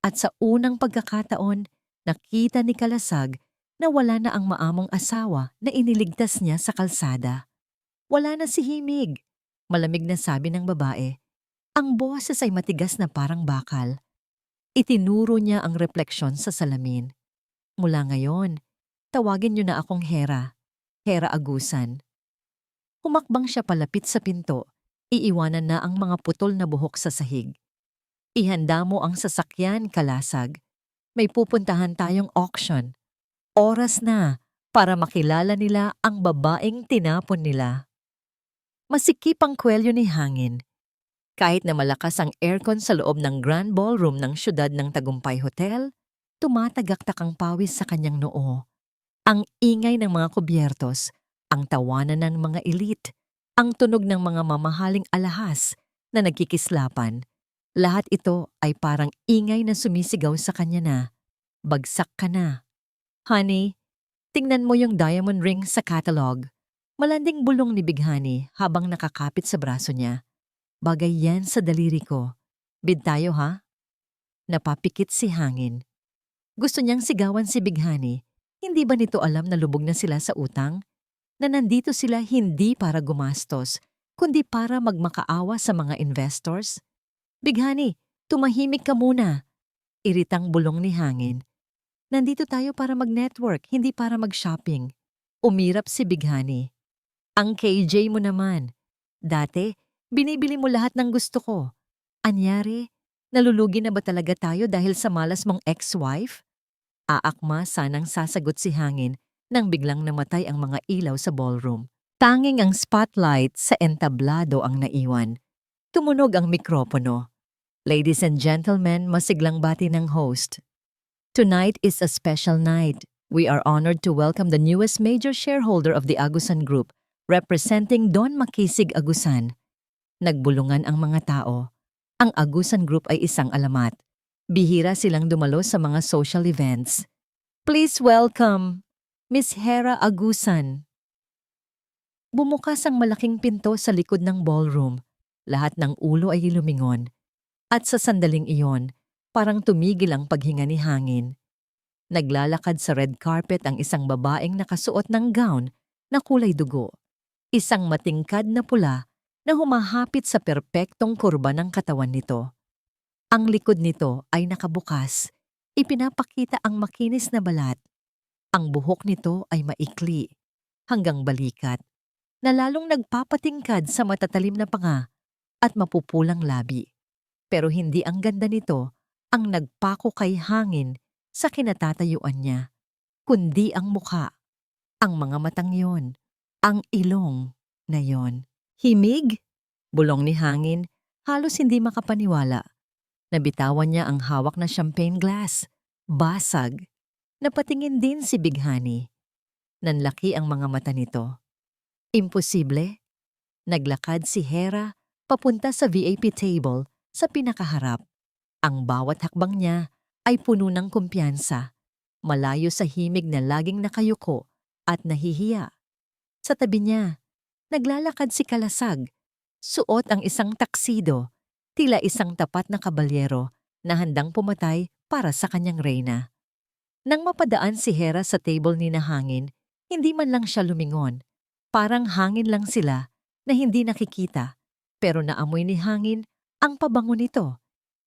Speaker 1: at sa unang pagkakataon, nakita ni Kalasag na wala na ang maamong asawa na iniligtas niya sa kalsada. Wala na si Himig. Malamig na sabi ng babae. Ang boses ay matigas na parang bakal. Itinuro niya ang refleksyon sa salamin. Mula ngayon, tawagin niyo na akong Hera. Hera Agusan. Humakbang siya palapit sa pinto. Iiwanan na ang mga putol na buhok sa sahig. Ihanda mo ang sasakyan, Kalasag. May pupuntahan tayong auction. Oras na para makilala nila ang babaeng tinapon nila. Masikip ang kwelyo ni Hangin. Kahit na malakas ang aircon sa loob ng Grand Ballroom ng siyudad ng Tagumpay Hotel, tumatagaktak ang pawis sa kanyang noo. Ang ingay ng mga kubyertos, ang tawanan ng mga elite, ang tunog ng mga mamahaling alahas na nagkikislapan, lahat ito ay parang ingay na sumisigaw sa kanya na, bagsak ka na. Honey, tingnan mo yung diamond ring sa catalog. Malanding bulong ni Bighani habang nakakapit sa braso niya. Bagay yan sa daliri ko. Bid tayo ha? Napapikit si Hangin. Gusto niyang sigawan si Bighani. Hindi ba nito alam na lubog na sila sa utang? Na nandito sila hindi para gumastos, kundi para magmakaawa sa mga investors? Bighani, tumahimik ka muna. Iritang bulong ni Hangin. Nandito tayo para mag-network, hindi para mag-shopping. Umirap si Bighani. Ang KJ mo naman. Dati, binibili mo lahat ng gusto ko. Anyari, nalulugi na ba talaga tayo dahil sa malas mong ex-wife? Aakma sanang sasagot si Hangin nang biglang namatay ang mga ilaw sa ballroom. Tanging ang spotlight sa entablado ang naiwan. Tumunog ang mikropono. Ladies and gentlemen, masiglang bati ng host. Tonight is a special night. We are honored to welcome the newest major shareholder of the Agusan Group, representing Don Makisig Agusan. Nagbulungan ang mga tao. Ang Agusan Group ay isang alamat. Bihira silang dumalo sa mga social events. Please welcome Miss Hera Agusan. Bumukas ang malaking pinto sa likod ng ballroom. Lahat ng ulo ay lumingon. At sa sandaling iyon, parang tumigil ang paghinga ni Hangin. Naglalakad sa red carpet ang isang babaeng nakasuot ng gown na kulay dugo. Isang matingkad na pula na humahapit sa perpektong kurba ng katawan nito. Ang likod nito ay nakabukas. Ipinapakita ang makinis na balat. Ang buhok nito ay maikli, hanggang balikat, na lalong nagpapatingkad sa matatalim na panga at mapupulang labi. Pero hindi ang ganda nito ang nagpako kay Hangin sa kinatatayuan niya, kundi ang mukha, ang mga matang yon, ang ilong na yon. Himig? Bulong ni Hangin, halos hindi makapaniwala. Nabitawan niya ang hawak na champagne glass. Basag. Napatingin din si Bighani. Nanlaki ang mga mata nito. Imposible. Naglakad si Hera papunta sa VIP table sa pinakaharap. Ang bawat hakbang niya ay puno ng kumpiyansa, malayo sa himig na laging nakayuko at nahihiya. Sa tabi niya, naglalakad si Kalasag, suot ang isang taksido, tila isang tapat na kabalyero na handang pumatay para sa kanyang reyna. Nang mapadaan si Hera sa table ni na Hangin, hindi man lang siya lumingon. Parang hangin lang sila na hindi nakikita, pero naamoy ni Hangin ang pabango nito.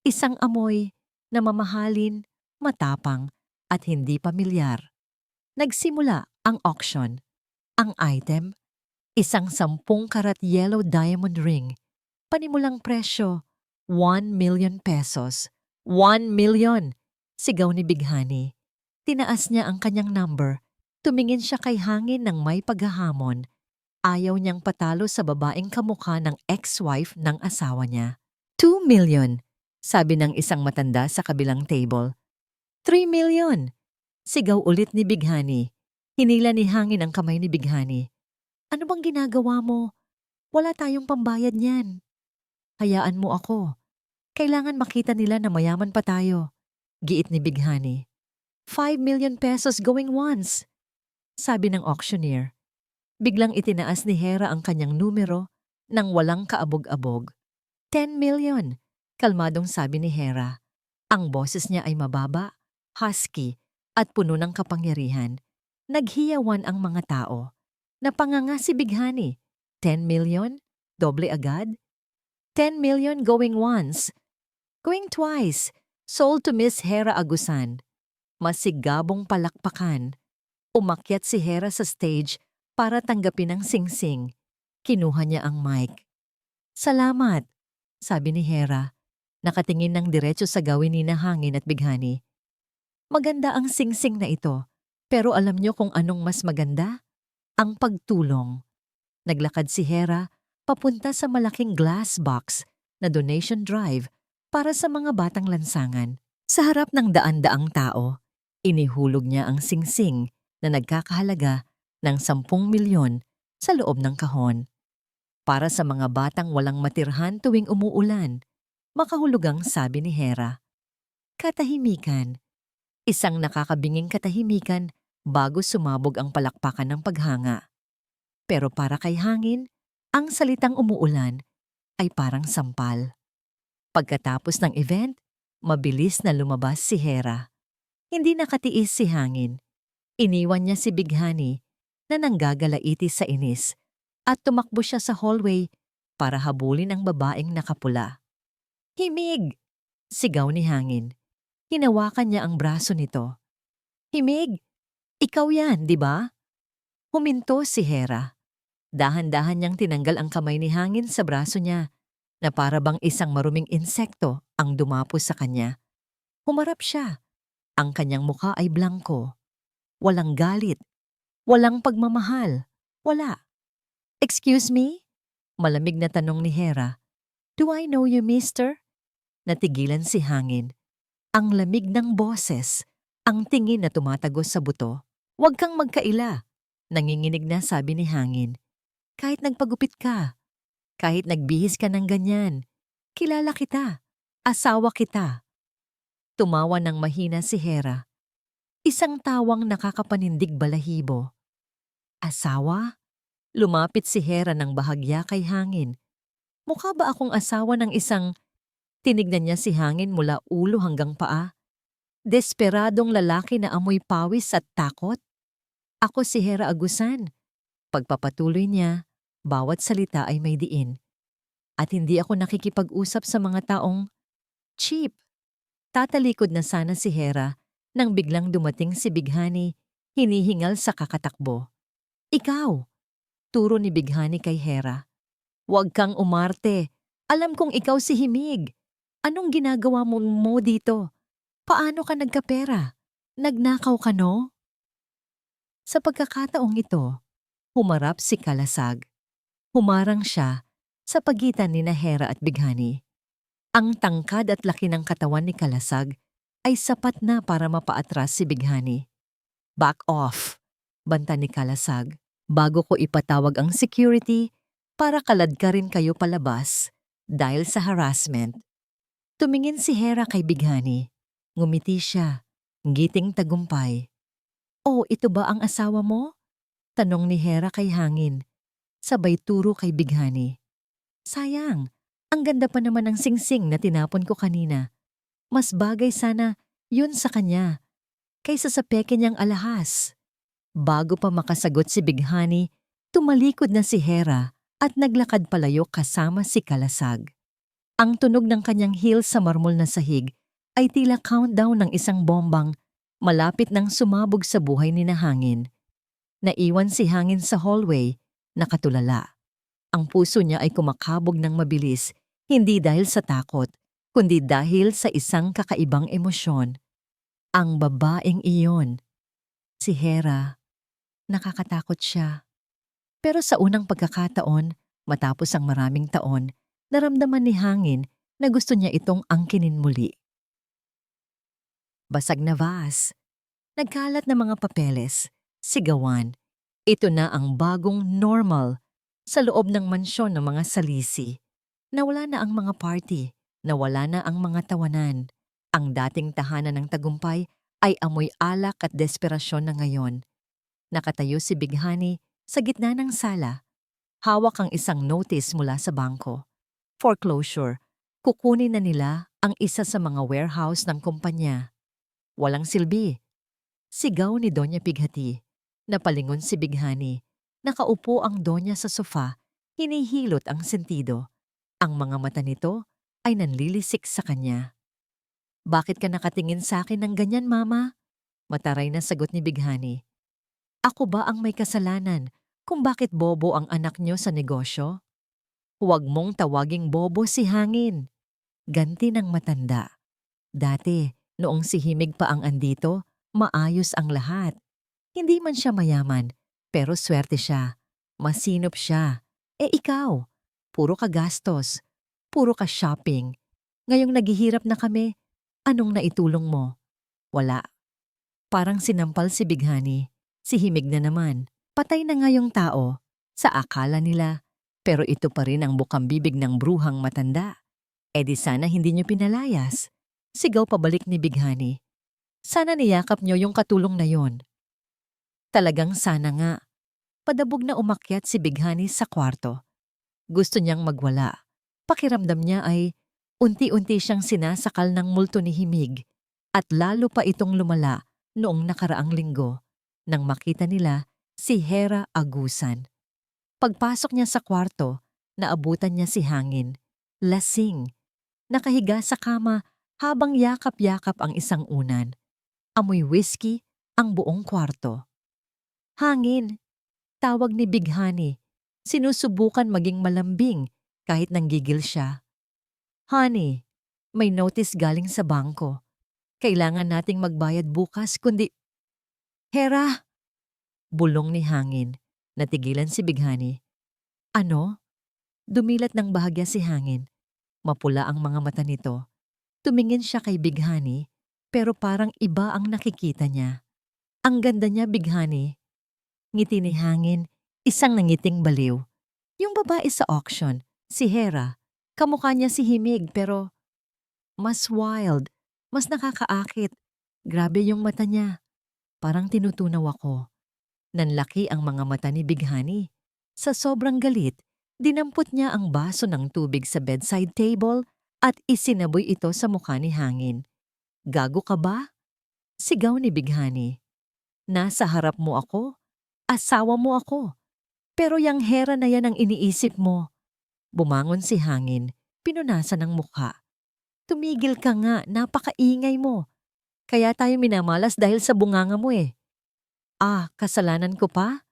Speaker 1: Isang amoy na mamahalin, matapang at hindi pamilyar. Nagsimula ang auction. Ang item, isang 10 karat yellow diamond ring. Panimulang presyo, 1 million pesos. 1 million! Sigaw ni Bighani. Tinaas niya ang kanyang number. Tumingin siya kay Hangin ng may paghahamon. Ayaw niyang patalo sa babaeng kamukha ng ex-wife ng asawa niya. 2 million, sabi ng isang matanda sa kabilang table. 3 million! Sigaw ulit ni Bighani. Hinila ni Hangin ang kamay ni Bighani. Ano bang ginagawa mo? Wala tayong pambayad niyan. Hayaan mo ako. Kailangan makita nila na mayaman pa tayo. Giit ni Bighani. 5 million pesos going once, sabi ng auctioneer. Biglang itinaas ni Hera ang kanyang numero nang walang kaabog-abog. 10 million, kalmadong sabi ni Hera. Ang boses niya ay mababa, husky, at puno ng kapangyarihan. Naghiyawan ang mga tao. Napanganga si Bighani. 10 million? Doble agad? 10 million going once. Going twice. Sold to Miss Hera Agusan. Masigabong palakpakan. Umakyat si Hera sa stage para tanggapin ang singsing. Kinuha niya ang mic. Salamat, sabi ni Hera. Nakatingin ng diretso sa gawin ni na Hangin at Bighani. Maganda ang singsing na ito, pero alam niyo kung anong mas maganda? Ang pagtulong. Naglakad si Hera papunta sa malaking glass box na donation drive para sa mga batang lansangan. Sa harap ng daan-daang tao, inihulog niya ang singsing na nagkakahalaga ng 10 milyon sa loob ng kahon. Para sa mga batang walang matirhan tuwing umuulan, makahulugang sabi ni Hera. Katahimikan. Isang nakakabinging katahimikan bago sumabog ang palakpakan ng paghanga. Pero para kay Hangin, ang salitang umuulan ay parang sampal. Pagkatapos ng event, mabilis na lumabas si Hera. Hindi nakatiis si Hangin. Iniwan niya si Bighani na nanggagalaiti sa inis at tumakbo siya sa hallway para habulin ang babaeng nakapula. Himig! Sigaw ni Hangin. Hinawakan niya ang braso nito. Himig! Ikaw yan, di ba? Huminto si Hera. Dahan-dahan niyang tinanggal ang kamay ni Hangin sa braso niya na para bang isang maruming insekto ang dumapos sa kanya. Humarap siya. Ang kanyang mukha ay blanko. Walang galit. Walang pagmamahal. Wala. Excuse me? Malamig na tanong ni Hera. Do I know you, mister? Natigilan si Hangin. Ang lamig ng boses, ang tingin na tumatagos sa buto. Huwag kang magkaila. Nanginginig na sabi ni Hangin. Kahit nagpagupit ka, kahit nagbihis ka ng ganyan, kilala kita, asawa kita. Tumawa ng mahina si Hera. Isang tawang nakakapanindig balahibo. Asawa? Lumapit si Hera ng bahagya kay Hangin. Mukha ba akong asawa ng isang... Tinignan niya si Hangin mula ulo hanggang paa. Desperadong lalaki na amoy pawis at takot. Ako si Hera Agusan. Pagpapatuloy niya, bawat salita ay may diin. At hindi ako nakikipag-usap sa mga taong cheap. Tatalikod na sana si Hera nang biglang dumating si Bighani, hinihingal sa kakatakbo. Ikaw! Turo ni Bighani kay Hera. Huwag kang umarte. Alam kong ikaw si Himig. Anong ginagawa mo dito? Paano ka nagkapera? Nagnakaw ka, no? Sa pagkakataong ito, humarap si Kalasag. Humarang siya sa pagitan ni Hera at Bighani. Ang tangkad at laki ng katawan ni Kalasag ay sapat na para mapaatras si Bighani. Back off, banta ni Kalasag, bago ko ipatawag ang security para kaladkarin kayo palabas dahil sa harassment. Tumingin si Hera kay Bighani. Ngumiti siya, ngiting tagumpay. Oh, ito ba ang asawa mo? Tanong ni Hera kay Hangin. Sabay turo kay Bighani. Sayang, ang ganda pa naman ng singsing na tinapon ko kanina. Mas bagay sana yun sa kanya, kaysa sa peke niyang alahas. Bago pa makasagot si Bighani, tumalikod na si Hera at naglakad palayo kasama si Kalasag. Ang tunog ng kanyang heels sa marmol na sahig ay tila countdown ng isang bombang malapit nang sumabog sa buhay ni Hangin. Naiwan si Hangin sa hallway, nakatulala. Ang puso niya ay kumakabog ng mabilis, hindi dahil sa takot, kundi dahil sa isang kakaibang emosyon. Ang babaeng iyon. Si Hera. Nakakatakot siya. Pero sa unang pagkakataon, matapos ang maraming taon, naramdaman ni Hangin na gusto niya itong angkinin muli. Basag na vase. Nagkalat na mga papeles. Sigawan. Ito na ang bagong normal sa loob ng mansyon ng mga salisi. Nawala na ang mga party. Nawala na ang mga tawanan. Ang dating tahanan ng tagumpay ay amoy alak at desperasyon na ngayon. Nakatayo si Bighani sa gitna ng sala. Hawak ang isang notice mula sa bangko. Foreclosure, Kukunin na nila ang isa sa mga warehouse ng kumpanya. Walang silbi. Sigaw ni Doña Pighati. Napalingon si Bighani. Nakaupo ang Donya sa sofa, hinihilot ang sentido. Ang mga mata nito ay nanlilisik sa kanya. Bakit ka nakatingin sa akin ng ganyan, Mama? Mataray na sagot ni Bighani. Ako ba ang may kasalanan kung bakit bobo ang anak nyo sa negosyo? Huwag mong tawaging bobo si Hangin. Ganti ng matanda. Dati, noong si Himig pa ang andito, maayos ang lahat. Hindi man siya mayaman, pero swerte siya. Masinop siya. Ikaw, puro ka gastos, puro ka shopping. Ngayong naghihirap na kami, anong naitulong mo? Wala. Parang sinampal si Bighani. Si Himig na naman. Patay na nga yung tao. Sa akala nila. Pero ito pa rin ang bukang bibig ng bruhang matanda. Di sana hindi niyo pinalayas. Sigaw pabalik ni Bighani. Sana niyakap niyo yung katulong na yon. Talagang sana nga. Padabog na umakyat si Bighani sa kwarto. Gusto niyang magwala. Pakiramdam niya ay unti-unti siyang sinasakal ng multo ni Himig at lalo pa itong lumala noong nakaraang linggo nang makita nila si Hera Agusan. Pagpasok niya sa kwarto, naabutan niya si Hangin. Lasing. Nakahiga sa kama habang yakap-yakap ang isang unan. Amoy whiskey ang buong kwarto. Hangin, tawag ni Bighani. Sinusubukan maging malambing kahit nanggigil siya. Honey, may notice galing sa bangko. Kailangan nating magbayad bukas kundi... Hera! Bulong ni Hangin. Natigilan si Bighani. Ano? Dumilat ng bahagya si Hangin. Mapula ang mga mata nito. Tumingin siya kay Bighani pero parang iba ang nakikita niya. Ang ganda niya, Bighani. Ngiti ni Hangin, isang nangiting baliw. Yung babae sa auction, si Hera, kamukha niya si Himig pero mas wild, mas nakakaakit. Grabe yung mata niya. Parang tinutunaw ako. Nanlaki ang mga mata ni Bighani. Sa sobrang galit, dinampot niya ang baso ng tubig sa bedside table at isinaboy ito sa mukha ni Hangin. Gago ka ba? Sigaw ni Bighani. Nasa harap mo ako, asawa mo ako. Pero yang Hera na yan ang iniisip mo. Bumangon si Hangin, pinunasan ng mukha. Tumigil ka nga, napakaingay mo. Kaya tayo minamalas dahil sa bunganga mo eh. Kasalanan ko pa?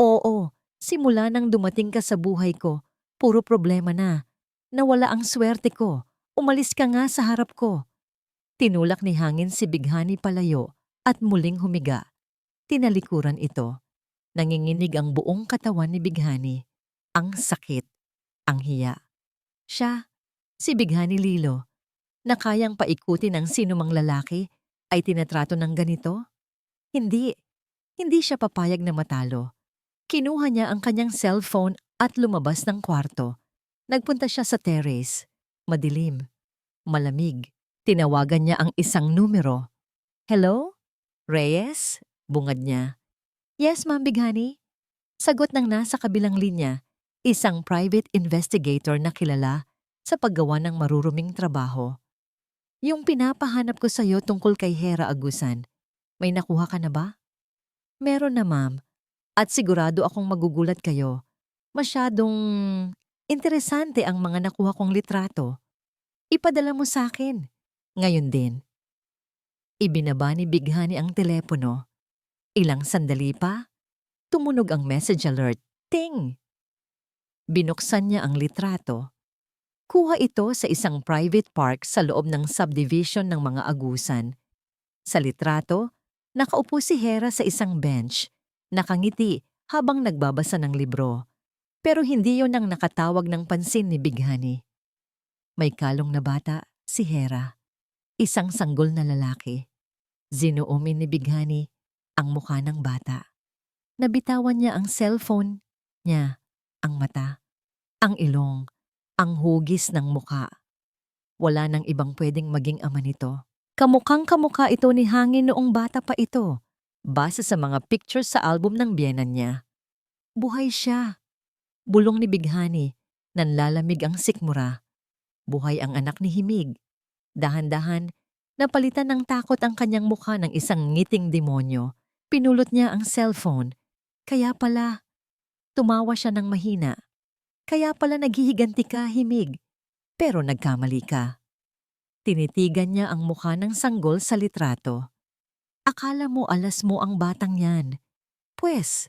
Speaker 1: Oo, simula nang dumating ka sa buhay ko, puro problema na. Nawala ang swerte ko. Umalis ka nga sa harap ko. Tinulak ni Hangin si Bighani palayo at muling humiga. Tinalikuran ito. Nanginginig ang buong katawan ni Bighani. Ang sakit, ang hiya. Siya, si Bighani Lilo, na kayang paikutin ng sinumang lalaki ay tinatrato ng ganito? Hindi. Hindi siya papayag na matalo. Kinuha niya ang kanyang cellphone at lumabas ng kwarto. Nagpunta siya sa terrace. Madilim. Malamig. Tinawagan niya ang isang numero. Hello? Reyes? Bungad niya. Yes, Ma'am Bighani. Sagot ng nasa kabilang linya, isang private investigator na kilala sa paggawa ng maruruming trabaho. Yung pinapahanap ko sa iyo tungkol kay Hera Agusan, may nakuha ka na ba? Meron na, ma'am. At sigurado akong magugulat kayo. Masyadong interesante ang mga nakuha kong litrato. Ipadala mo sa akin. Ngayon din. Ibinaba ni Bighani ang telepono. Ilang sandali pa, tumunog ang message alert. Ting! Binuksan niya ang litrato. Kuha ito sa isang private park sa loob ng subdivision ng mga Agusan. Sa litrato, nakaupo si Hera sa isang bench, nakangiti habang nagbabasa ng libro. Pero hindi yon ang nakatawag ng pansin ni Bighani. May kalong na bata, si Hera. Isang sanggol na lalaki. Zinoomin ni Bighani ang mukha ng bata. Nabitawan niya ang cellphone niya, ang mata, ang ilong, ang hugis ng mukha. Wala nang ibang pwedeng maging ama nito. Kamukhang-kamukha ito ni Hangin noong bata pa ito, base sa mga pictures sa album ng biyenan niya. Buhay siya. Bulong ni Bighani, nanlalamig ang sikmura. Buhay ang anak ni Himig. Dahan-dahan, napalitan ng takot ang kanyang mukha ng isang ngiting demonyo. Pinulot niya ang cellphone. Kaya pala, tumawa siya ng mahina. Kaya pala naghihiganti ka, Himig. Pero nagkamali ka. Tinitigan niya ang mukha ng sanggol sa litrato. Akala mo alas mo ang batang yan. Pwes,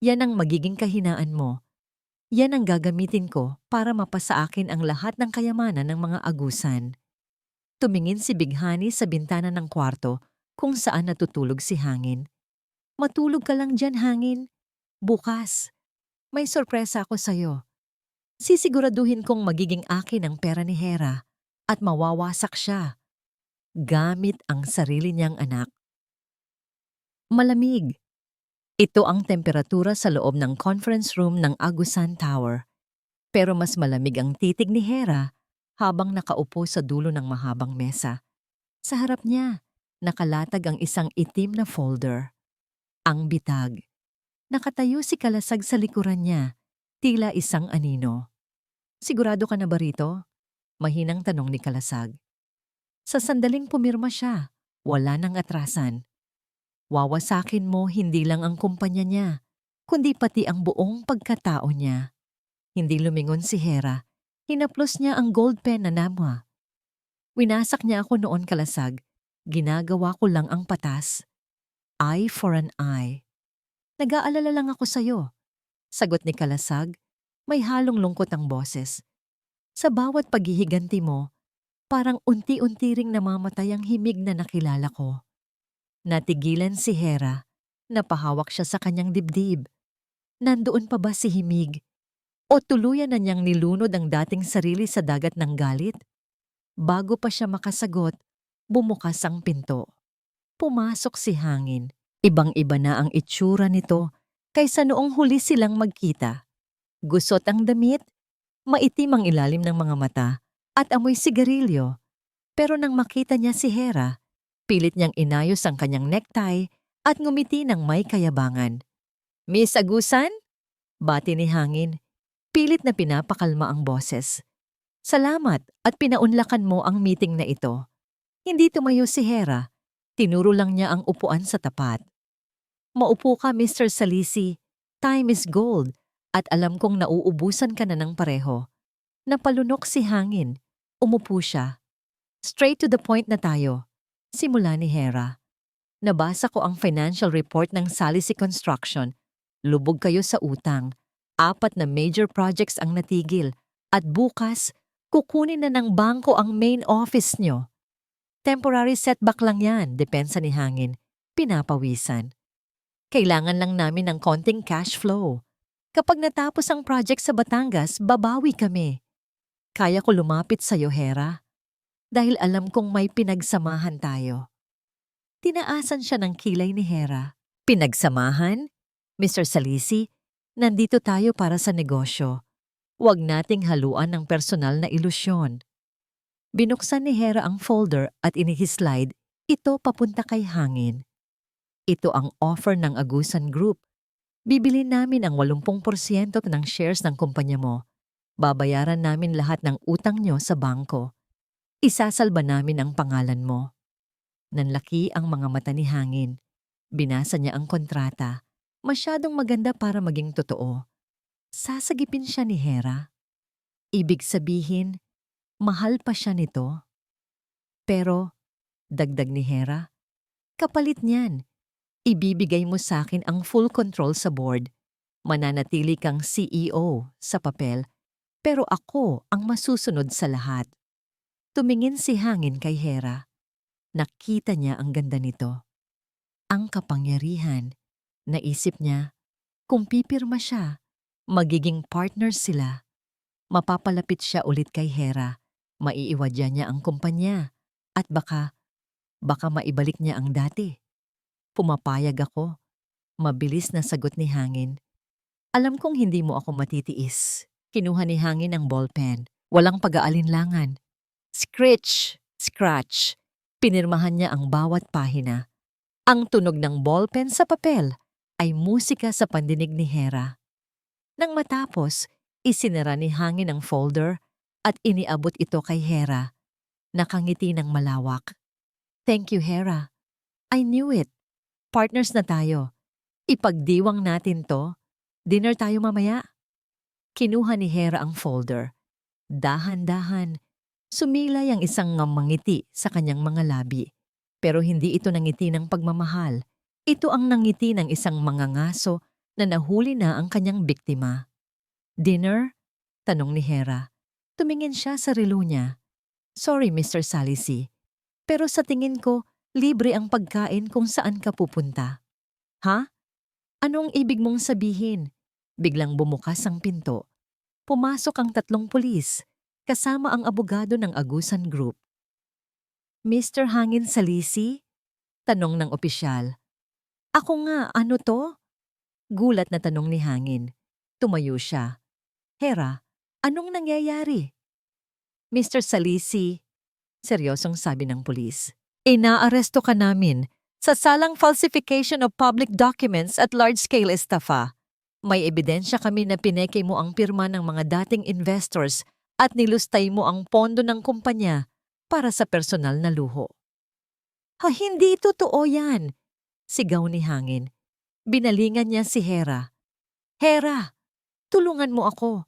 Speaker 1: yan ang magiging kahinaan mo. Yan ang gagamitin ko para mapasa akin ang lahat ng kayamanan ng mga agusan. Tumingin si Bighani sa bintana ng kwarto kung saan natutulog si Hangin. Matulog ka lang dyan, Hangin. Bukas, may sorpresa ako sa'yo. Sisiguraduhin kong magiging akin ang pera ni Hera at mawawasak siya gamit ang sarili niyang anak. Malamig. Ito ang temperatura sa loob ng conference room ng Agusan Tower. Pero mas malamig ang titig ni Hera habang nakaupo sa dulo ng mahabang mesa. Sa harap niya, nakalatag ang isang itim na folder. Ang bitag. Nakatayo si Kalasag sa likuran niya, tila isang anino. Sigurado ka na ba rito? Mahinang tanong ni Kalasag. Sa sandaling pumirma siya, wala nang atrasan. Wawasakin mo hindi lang ang kumpanya niya, kundi pati ang buong pagkatao niya. Hindi lumingon si Hera. Hinaplos niya ang gold pen na namwa. Winasak niya ako noon, Kalasag. Ginagawa ko lang ang patas. Eye for an eye. Nag-aalala lang ako sa'yo. Sagot ni Kalasag. May halong lungkot ang boses. Sa bawat paghihiganti mo, parang unti-unti ring namamatay ang Himig na nakilala ko. Natigilan si Hera. Napahawak siya sa kanyang dibdib. Nandoon pa ba si Himig? O tuluyan na niyang nilunod ang dating sarili sa dagat ng galit? Bago pa siya makasagot, bumukas ang pinto. Pumasok si Hangin. Ibang-iba na ang itsura nito kaysa noong huli silang magkita. Gusot ang damit, maitim ang ilalim ng mga mata, at amoy sigarilyo. Pero nang makita niya si Hera, pilit niyang inayos ang kanyang necktie at ngumiti ng may kayabangan. Miss Agusan? Bati ni Hangin. Pilit na pinapakalma ang boses. Salamat at pinaunlakan mo ang meeting na ito. Hindi tumayo si Hera. Tinuro lang niya ang upuan sa tapat. Maupo ka, Mr. Salisi. Time is gold at alam kong nauubusan ka na ng pareho. Napalunok si Hangin. Umupo siya. Straight to the point na tayo. Simula ni Hera. Nabasa ko ang financial report ng Salisi Construction. Lubog kayo sa utang. 4 na major projects ang natigil at bukas, kukunin na ng bangko ang main office nyo. Temporary setback lang yan, depensa ni Hangin. Pinapawisan. Kailangan lang namin ng konting cash flow. Kapag natapos ang project sa Batangas, babawi kami. Kaya ko lumapit sa'yo, Hera. Dahil alam kong may pinagsamahan tayo. Tinaasan siya ng kilay ni Hera. Pinagsamahan? Mr. Salisi, nandito tayo para sa negosyo. Huwag nating haluan ng personal na ilusyon. Binuksan ni Hera ang folder at inihislide, ito papunta kay Hangin. Ito ang offer ng Agusan Group. Bibili namin ang 80% ng shares ng kumpanya mo. Babayaran namin lahat ng utang nyo sa bangko. Isasalba namin ang pangalan mo. Nanlaki ang mga mata ni Hangin. Binasa niya ang kontrata. Masyadong maganda para maging totoo. Sasagipin siya ni Hera. Ibig sabihin, mahal pa siya nito. Pero, dagdag ni Hera, kapalit niyan, ibibigay mo sa akin ang full control sa board. Mananatili kang CEO sa papel, pero ako ang masusunod sa lahat. Tumingin si Hangin kay Hera. Nakita niya ang ganda nito. Ang kapangyarihan. Naisip niya, kung pipirma siya, magiging partners sila. Mapapalapit siya ulit kay Hera, maiiwadya niya ang kumpanya, at baka maibalik niya ang dati. Pumapayag ako. Mabilis na sagot ni Hangin. Alam kong hindi mo ako matitiis. Kinuha ni Hangin ang ballpen. Walang pag-aalinlangan. Scratch, scratch. Pinirmahan niya ang bawat pahina. Ang tunog ng ballpen sa papel ay musika sa pandinig ni Hera. Nang matapos, isinara ni Hangin ang folder at iniabot ito kay Hera. Nakangiti ng malawak. Thank you, Hera. I knew it. Partners na tayo. Ipagdiwang natin to. Dinner tayo mamaya. Kinuha ni Hera ang folder. Dahan-dahan, sumilay ang isang ngiti sa kanyang mga labi. Pero hindi ito nangiti ng pagmamahal. Ito ang nangiti ng isang mangangaso na nahuli na ang kanyang biktima. Dinner? Tanong ni Hera. Tumingin siya sa relo niya. Sorry, Mr. Salisi. Pero sa tingin ko, libre ang pagkain kung saan ka pupunta. Ha? Anong ibig mong sabihin? Biglang bumukas ang pinto. Pumasok ang 3 pulis, kasama ang abogado ng Agusan Group. Mr. Hangin Salisi? Tanong ng opisyal. Ako nga, ano to? Gulat na tanong ni Hangin. Tumayo siya. Hera, anong nangyayari? Mr. Salisi, seryosong sabi ng pulis. Inaaresto ka namin sa salang falsification of public documents at large-scale estafa. May ebidensya kami na pineke mo ang pirma ng mga dating investors at nilustay mo ang pondo ng kumpanya para sa personal na luho. Hindi totoo yan, sigaw ni Hangin. Binalingan niya si Hera. Hera, tulungan mo ako.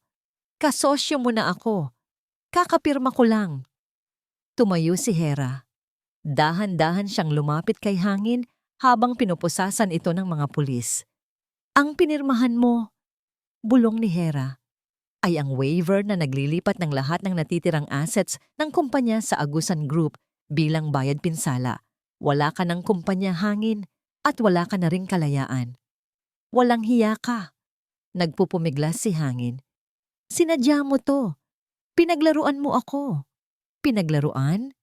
Speaker 1: Kasosyo mo na ako. Kakapirma ko lang. Tumayo si Hera. Dahan-dahan siyang lumapit kay Hangin habang pinupusasan ito ng mga pulis. Ang pinirmahan mo, bulong ni Hera, ay ang waiver na naglilipat ng lahat ng natitirang assets ng kumpanya sa Agusan Group bilang bayad pinsala. Wala ka ng kumpanya, Hangin, at wala ka na ring kalayaan. Walang hiya ka. Nagpupumiglas si Hangin. Sinadya mo to. Pinaglaruan mo ako. Pinaglaruan?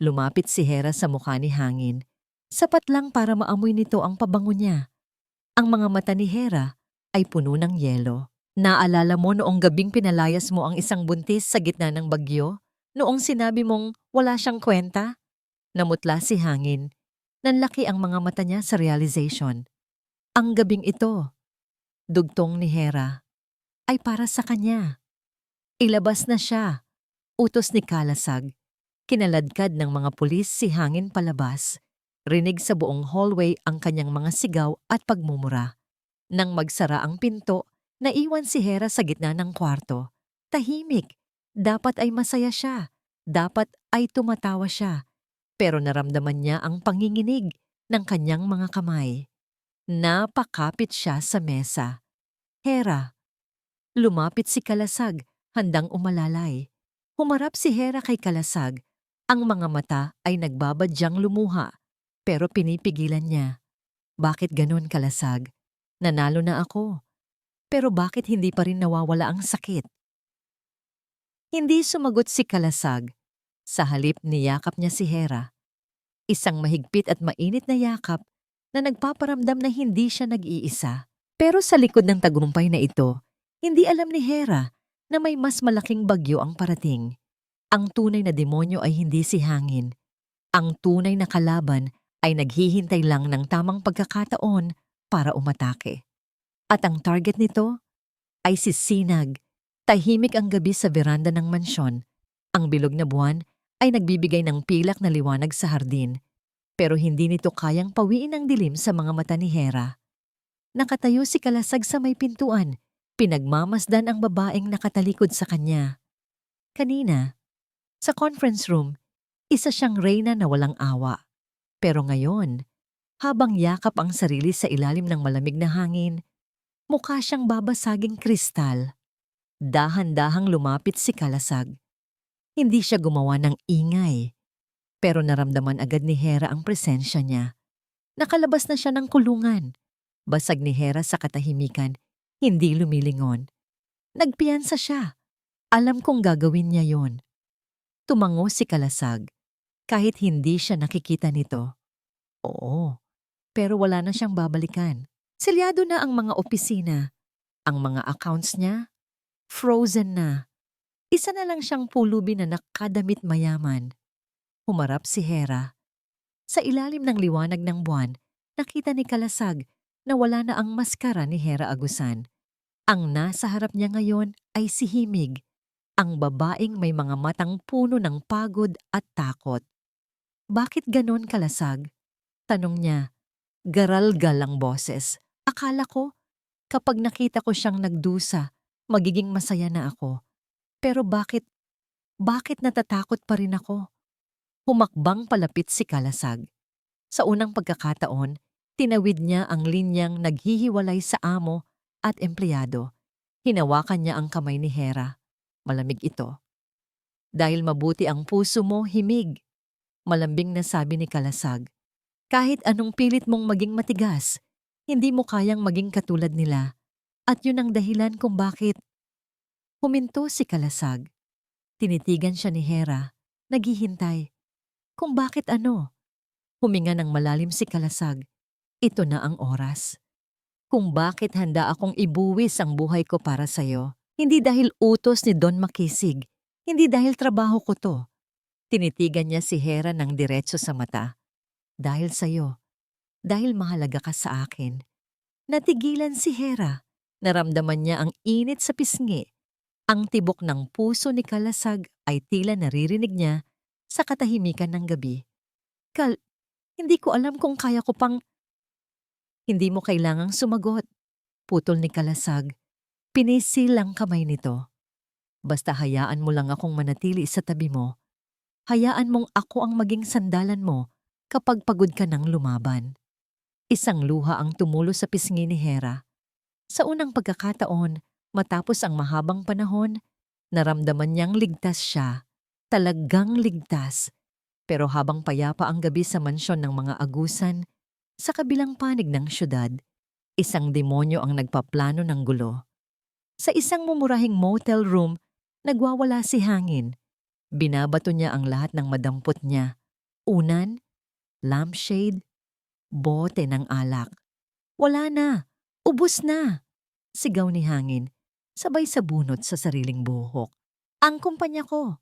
Speaker 1: Lumapit si Hera sa mukha ni Hangin. Sapat lang para maamoy nito ang pabango niya. Ang mga mata ni Hera ay puno ng yelo. Naalala mo noong gabing pinalayas mo ang isang buntis sa gitna ng bagyo? Noong sinabi mong wala siyang kwenta? Namutla si Hangin. Nanlaki ang mga mata niya sa realization. Ang gabing ito, dugtong ni Hera, ay para sa kanya. Ilabas na siya. Utos ni Kalasag. Kinaladkad ng mga pulis si Hangin palabas. Rinig sa buong hallway ang kanyang mga sigaw at pagmumura. Nang magsara ang pinto, naiwan si Hera sa gitna ng kwarto. Tahimik. Dapat ay masaya siya. Dapat ay tumatawa siya. Pero naramdaman niya ang panginginig ng kanyang mga kamay. Napakapit siya sa mesa. Hera. Lumapit si Kalasag, handang umalalay. Humarap si Hera kay Kalasag. Ang mga mata ay nagbabadyang lumuha, pero pinipigilan niya. Bakit ganon, Kalasag? Nanalo na ako. Pero bakit hindi pa rin nawawala ang sakit? Hindi sumagot si Kalasag. Sa halip niyakap niya si Hera. Isang mahigpit at mainit na yakap na nagpaparamdam na hindi siya nag-iisa. Pero sa likod ng tagumpay na ito, hindi alam ni Hera na may mas malaking bagyo ang parating. Ang tunay na demonyo ay hindi si Hangin. Ang tunay na kalaban ay naghihintay lang ng tamang pagkakataon para umatake. At ang target nito ay si Sinag. Tahimik ang gabi sa veranda ng mansyon. Ang bilog na buwan ay nagbibigay ng pilak na liwanag sa hardin. Pero hindi nito kayang pawiin ang dilim sa mga mata ni Hera. Nakatayo si Kalasag sa may pintuan. Pinagmamasdan ang babaeng nakatalikod sa kanya. Kanina, sa conference room, isa siyang reyna na walang awa. Pero ngayon, habang yakap ang sarili sa ilalim ng malamig na hangin, mukha siyang babasaging kristal. Dahan-dahang lumapit si Kalasag. Hindi siya gumawa ng ingay, pero naramdaman agad ni Hera ang presensya niya. Nakalabas na siya ng kulungan. Basag ni Hera sa katahimikan, hindi lumilingon. Nagpiyansa siya. Alam kong gagawin niya yon. Tumango si Kalasag, kahit hindi siya nakikita nito. Oo, pero wala na siyang babalikan. Selyado na ang mga opisina. Ang mga accounts niya, frozen na. Isa na lang siyang pulubi na nakadamit mayaman. Humarap si Hera. Sa ilalim ng liwanag ng buwan, nakita ni Kalasag na wala na ang maskara ni Hera Agusan. Ang nasa harap niya ngayon ay si Himig. Ang babaeng may mga matang puno ng pagod at takot. Bakit ganon kalasag? Tanong niya. Garal-gal ang boses. Akala ko, kapag nakita ko siyang nagdusa, magiging masaya na ako. Pero bakit natatakot pa rin ako? Humakbang palapit si Kalasag. Sa unang pagkakataon, tinawid niya ang linyang naghihiwalay sa amo at empleyado. Hinawakan niya ang kamay ni Hera. Malamig ito. Dahil mabuti ang puso mo, himig. Malambing na sabi ni Kalasag. Kahit anong pilit mong maging matigas, hindi mo kayang maging katulad nila. At yun ang dahilan kung bakit. Huminto si Kalasag. Tinitigan siya ni Hera, naghihintay. Kung bakit ano? Huminga ng malalim si Kalasag. Ito na ang oras. Kung bakit handa akong ibuwis ang buhay ko para sa'yo. Hindi dahil utos ni Don Makisig. Hindi dahil trabaho ko to. Tinitigan niya si Hera ng diretso sa mata. Dahil sa'yo. Dahil mahalaga ka sa akin. Natigilan si Hera. Naramdaman niya ang init sa pisngi. Ang tibok ng puso ni Kalasag ay tila naririnig niya sa katahimikan ng gabi. Hindi ko alam kung kaya ko pang... Hindi mo kailangang sumagot. Putol ni Kalasag. Pinisil ang kamay nito. Basta hayaan mo lang akong manatili sa tabi mo. Hayaan mong ako ang maging sandalan mo kapag pagod ka ng lumaban. Isang luha ang tumulo sa pisngi ni Hera. Sa unang pagkakataon, matapos ang mahabang panahon, naramdaman niyang ligtas siya. Talagang ligtas. Pero habang payapa ang gabi sa mansyon ng mga agusan, sa kabilang panig ng syudad, isang demonyo ang nagpaplano ng gulo. Sa isang mumurahing motel room, nagwawala si hangin. Binabato niya ang lahat ng madampot niya. Unan, lampshade, bote ng alak. Wala na! Ubus na! Sigaw ni hangin, sabay sa bunot sa sariling buhok. Ang kumpanya ko,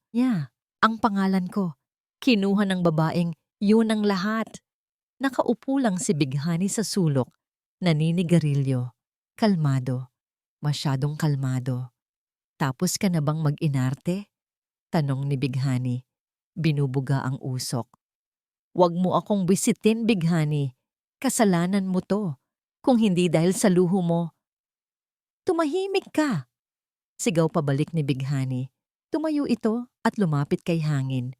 Speaker 1: ang pangalan ko. Kinuha ng babaeng yun ang lahat. Nakaupo lang si Bighani sa sulok, naninigarilyo. Kalmado, masyadong kalmado. Tapos ka na bang mag-inarte? Tanong ni Bighani. Binubuga ang usok. Huwag mo akong bisitin, Bighani. Kasalanan mo to. Kung hindi dahil sa luho mo. Tumahimik ka! Sigaw pabalik ni Bighani. Tumayo ito at lumapit kay hangin.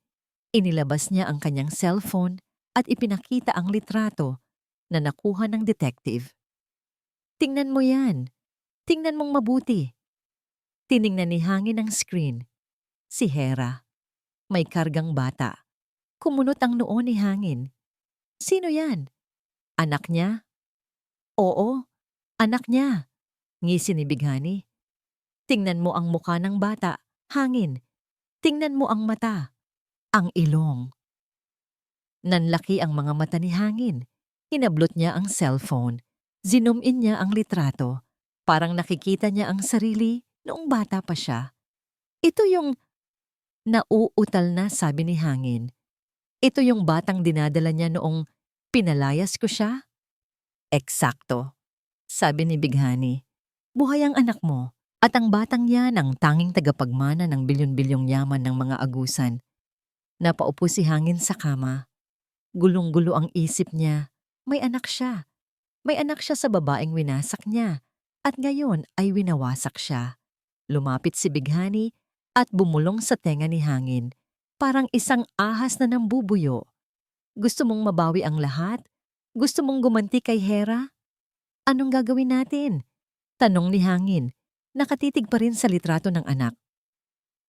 Speaker 1: Inilabas niya ang kanyang cellphone at ipinakita ang litrato na nakuha ng detective. Tingnan mo yan. Tingnan mong mabuti. Tiningnan ni hangin ang screen. Si Hera. May kargang bata. Kumunot ang noo ni hangin. Sino yan? Anak niya? Oo, anak niya. Ngisi ni Bighani. Tingnan mo ang mukha ng bata, hangin. Tingnan mo ang mata, ang ilong. Nanlaki ang mga mata ni hangin. Hinablot niya ang cellphone. Zoom in niya ang litrato. Parang nakikita niya ang sarili noong bata pa siya. Ito yung... Nauutal na, sabi ni hangin. Ito yung batang dinadala niya noong pinalayas ko siya? Eksakto, sabi ni Bighani. Buhay ang anak mo at ang batang yan ang tanging tagapagmana ng bilyon-bilyong yaman ng mga agusan. Napaupo si hangin sa kama. Gulong-gulo ang isip niya. May anak siya. May anak siya sa babaeng winasak niya. At ngayon ay winawasak siya. Lumapit si Bighani at bumulong sa tenga ni hangin. Parang isang ahas na nambubuyo. Gusto mong mabawi ang lahat? Gusto mong gumanti kay Hera? Anong gagawin natin? Tanong ni hangin. Nakatitig pa rin sa litrato ng anak.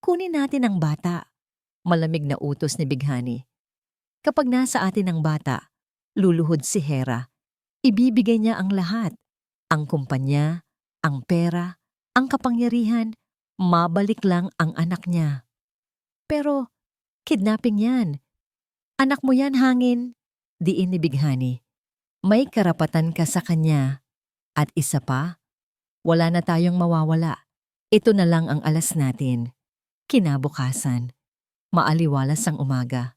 Speaker 1: Kunin natin ang bata. Malamig na utos ni Bighani. Kapag nasa atin ang bata, luluhod si Hera. Ibibigay niya ang lahat. Ang kumpanya, ang pera, ang kapangyarihan, mabalik lang ang anak niya. Pero, kidnapping yan. Anak mo yan, hangin. Diin ni Bighani. May karapatan ka sa kanya. At isa pa, wala na tayong mawawala. Ito na lang ang alas natin. Kinabukasan. Maaliwalas ang umaga.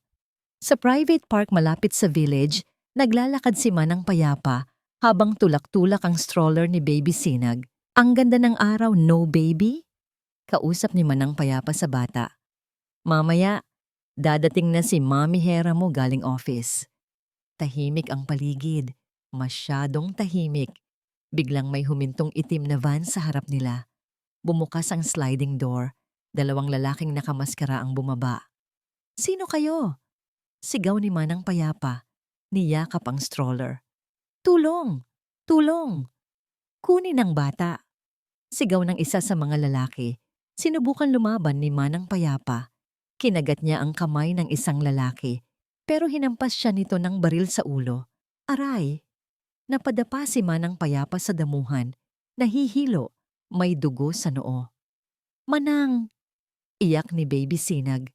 Speaker 1: Sa private park malapit sa village, naglalakad si Manang payapa habang tulak-tulak ang stroller ni Baby Sinag. Ang ganda ng araw, no baby? Kausap ni Manang Payapa sa bata. Mamaya, dadating na si Mami Hera mo galing office. Tahimik ang paligid. Masyadong tahimik. Biglang may humintong itim na van sa harap nila. Bumukas ang sliding door. 2 lalaking nakamaskara ang bumaba. Sino kayo? Sigaw ni Manang Payapa. Niyakap ang stroller. Tulong! Tulong! Kunin ang bata. Sigaw ng isa sa mga lalaki. Sinubukan lumaban ni Manang Payapa. Kinagat niya ang kamay ng isang lalaki, pero hinampas siya nito ng baril sa ulo. Aray! Napadapa si Manang Payapa sa damuhan. Nahihilo, may dugo sa noo. Manang! Iyak ni Baby Sinag.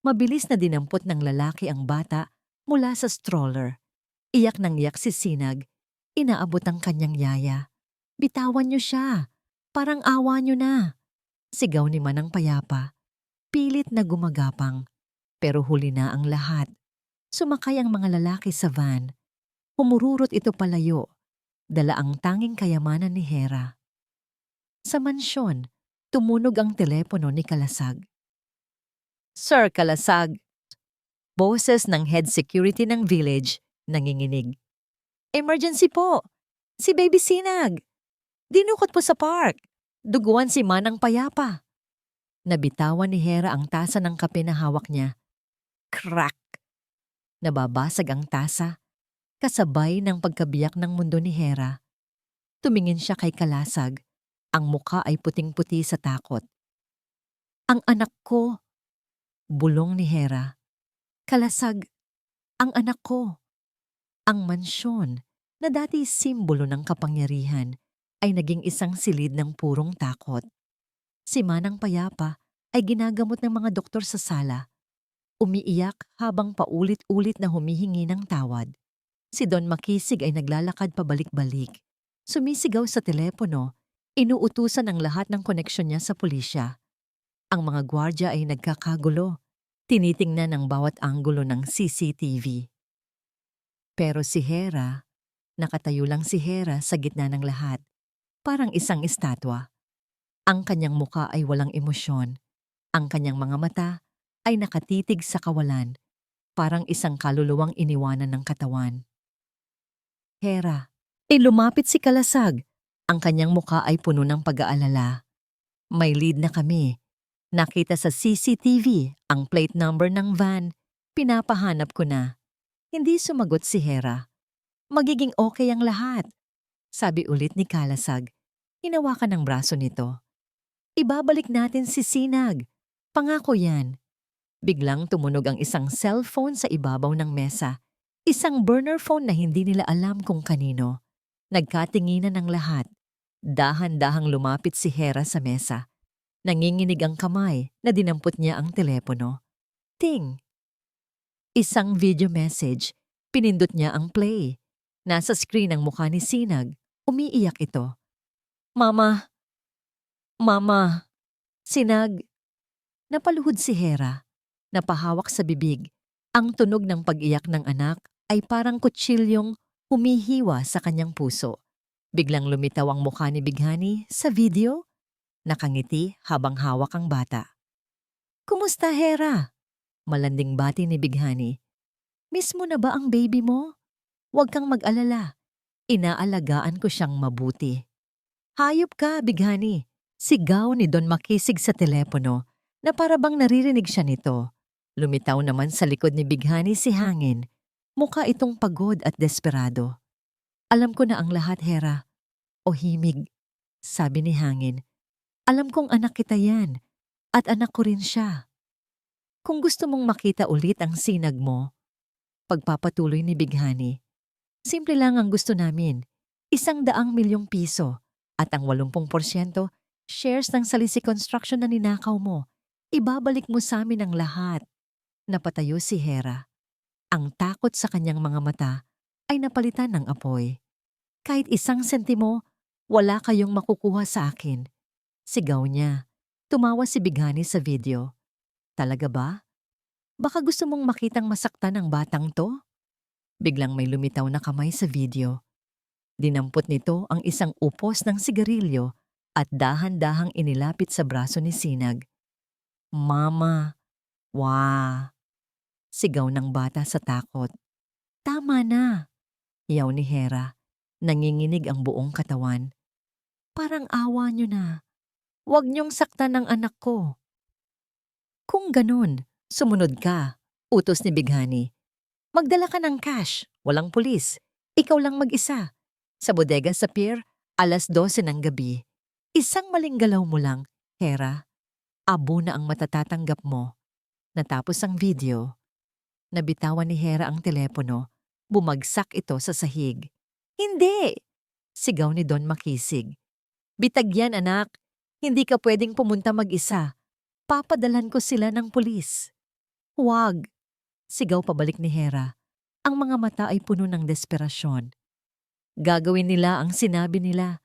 Speaker 1: Mabilis na dinampot ng lalaki ang bata mula sa stroller. Iyak nang iyak si Sinag. Inaabot ang kanyang yaya. Bitawan niyo siya. Parang awa niyo na. Sigaw ni Manang Payapa. Pilit na gumagapang. Pero huli na ang lahat. Sumakay ang mga lalaki sa van. Humururot ito palayo. Dala ang tanging kayamanan ni Hera. Sa mansyon, tumunog ang telepono ni Kalasag. Sir Kalasag. Boses ng head security ng village nanginginig. Emergency po! Si Baby Sinag! Dinukot po sa park! Duguan si Manang Payapa! Nabitawan ni Hera ang tasa ng kape na hawak niya. Crack! Nababasag ang tasa, kasabay ng pagkabiyak ng mundo ni Hera. Tumingin siya kay Kalasag. Ang muka ay puting-puti sa takot. Ang anak ko! Bulong ni Hera. Kalasag, ang anak ko! Ang mansyon, na dati simbolo ng kapangyarihan, ay naging isang silid ng purong takot. Si Manang Payapa ay ginagamot ng mga doktor sa sala. Umiiyak habang paulit-ulit na humihingi ng tawad. Si Don Makisig ay naglalakad pabalik-balik. Sumisigaw sa telepono, inuutusan ang lahat ng koneksyon niya sa pulisya. Ang mga gwardya ay nagkakagulo. Tinitingnan ang bawat anggulo ng CCTV. Pero si Hera, nakatayo lang si Hera sa gitna ng lahat, parang isang estatwa. Ang kanyang muka ay walang emosyon. Ang kanyang mga mata ay nakatitig sa kawalan, parang isang kaluluwang iniwanan ng katawan. Hera, lumapit si Kalasag. Ang kanyang muka ay puno ng pag-aalala. May lead na kami. Nakita sa CCTV ang plate number ng van. Pinapahanap ko na. Hindi sumagot si Hera. Magiging okay ang lahat. Sabi ulit ni Kalasag. Hinawakan ang braso nito. Ibabalik natin si Sinag. Pangako yan. Biglang tumunog ang isang cellphone sa ibabaw ng mesa. Isang burner phone na hindi nila alam kung kanino. Nagkatinginan ng lahat. Dahan-dahang lumapit si Hera sa mesa. Nanginginig ang kamay na dinampot niya ang telepono. Ting! Isang video message. Pinindot niya ang play. Nasa screen ang mukha ni Sinag. Umiiyak ito. Mama! Mama! Sinag! Napaluhod si Hera. Napahawak sa bibig. Ang tunog ng pag-iyak ng anak ay parang kutsilyong humihiwa sa kanyang puso. Biglang lumitaw ang mukha ni Bighani sa video. Nakangiti habang hawak ang bata. Kumusta, Hera? Malanding bati ni Bighani. Miss mo na ba ang baby mo? Huwag kang mag-alala. Inaalagaan ko siyang mabuti. Hayop ka, Bighani. Sigaw ni Don Makisig sa telepono na parabang naririnig siya nito. Lumitaw naman sa likod ni Bighani si Hangin. Mukha itong pagod at desperado. Alam ko na ang lahat, Hera. O himig, sabi ni Hangin. Alam kong anak kita yan, at anak ko rin siya. Kung gusto mong makita ulit ang sinag mo, pagpapatuloy ni Bighani, simple lang ang gusto namin, 100 milyong piso, at ang 80% shares ng Salisi Construction na ninakaw mo. Ibabalik mo sa amin ang lahat. Napatayo si Hera. Ang takot sa kanyang mga mata ay napalitan ng apoy. Kahit 1 sentimo, wala kayong makukuha sa akin. Sigaw niya. Tumawa si Bighani sa video. Talaga ba? Baka gusto mong makitang masaktan ang batang to? Biglang may lumitaw na kamay sa video. Dinampot nito ang isang upos ng sigarilyo at dahan-dahang inilapit sa braso ni Sinag. Mama, wah! Sigaw ng bata sa takot. Tama na! Yaw ni Hera. Nanginginig ang buong katawan. Parang awa niyo na. Huwag niyong saktan ang anak ko. Kung ganun, sumunod ka, utos ni Bighani. Magdala ka ng cash, walang pulis. Ikaw lang mag-isa. Sa bodega sa pier, 12:00 ng gabi. Isang maling galaw mo lang, Hera. Abo na ang matatatanggap mo. Natapos ang video. Nabitawan ni Hera ang telepono. Bumagsak ito sa sahig. Hindi! Sigaw ni Don makisig. Bitag yan, anak. Hindi ka pwedeng pumunta mag-isa. Papadalan ko sila ng pulis. Huwag! Sigaw pabalik ni Hera. Ang mga mata ay puno ng desperasyon. Gagawin nila ang sinabi nila.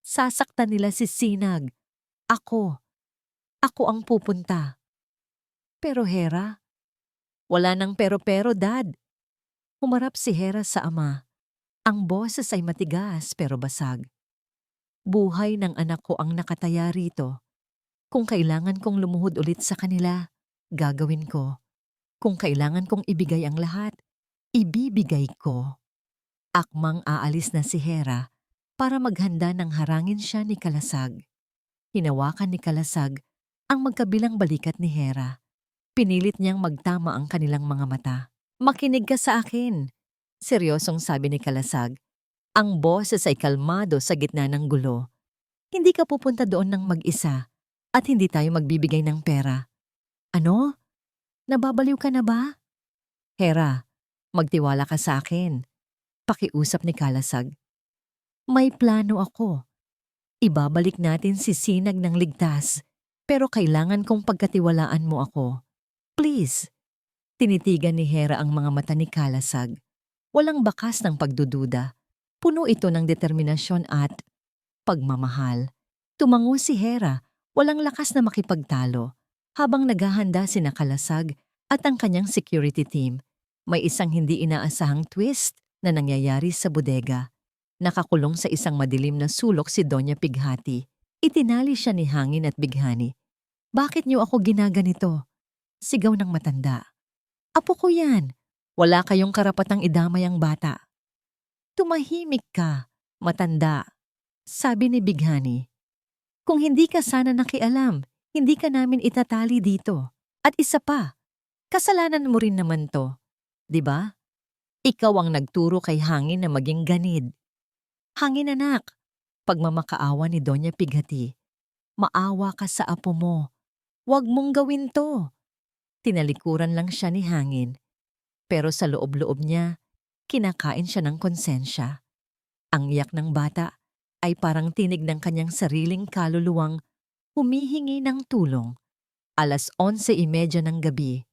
Speaker 1: Sasaktan nila si Sinag. Ako ang pupunta. Pero Hera, wala nang pero-pero, Dad. Humarap si Hera sa ama. Ang boses ay matigas pero basag. Buhay ng anak ko ang nakataya rito. Kung kailangan kong lumuhod ulit sa kanila, gagawin ko. Kung kailangan kong ibigay ang lahat, ibibigay ko. Akmang aalis na si Hera para maghanda ng harangin siya ni Kalasag. Hinawakan ni Kalasag ang magkabilang balikat ni Hera. Pinilit niyang magtama ang kanilang mga mata. Makinig ka sa akin. Seryosong sabi ni Kalasag. Ang boses ay kalmado sa gitna ng gulo. Hindi ka pupunta doon ng mag-isa at hindi tayo magbibigay ng pera. Ano? Nababaliw ka na ba? Hera, magtiwala ka sa akin. Pakiusap ni Kalasag. May plano ako. Ibabalik natin si Sinag ng ligtas, pero kailangan kong pagkatiwalaan mo ako. Please. Tinitigan ni Hera ang mga mata ni Kalasag. Walang bakas ng pagdududa. Puno ito ng determinasyon at pagmamahal. Tumango si Hera, walang lakas na makipagtalo. Habang naghahanda sina Kalasag at ang kanyang security team, may isang hindi inaasahang twist na nangyayari sa bodega. Nakakulong sa isang madilim na sulok si Doña Pighati. Itinali siya ni Hangin at Bighani. Bakit niyo ako ginaganito? Sigaw ng matanda. Apo ko yan. Wala kayong karapatang idamay ang bata. Tumahimik ka, matanda. Sabi ni Bighani. Kung hindi ka sana nakialam, hindi ka namin itatali dito. At isa pa, kasalanan mo rin naman to. 'Di ba? Ikaw ang nagturo kay Hangin na maging ganid. Hangin anak, pagmamakaawa ni Doña Pighati. Maawa ka sa apo mo. Huwag mong gawin to. Tinalikuran lang siya ni Hangin. Pero sa loob-loob niya, kinakain siya ng konsensya. Ang iyak ng bata ay parang tinig ng kanyang sariling kaluluwang humihingi ng tulong. 11:30 ng gabi.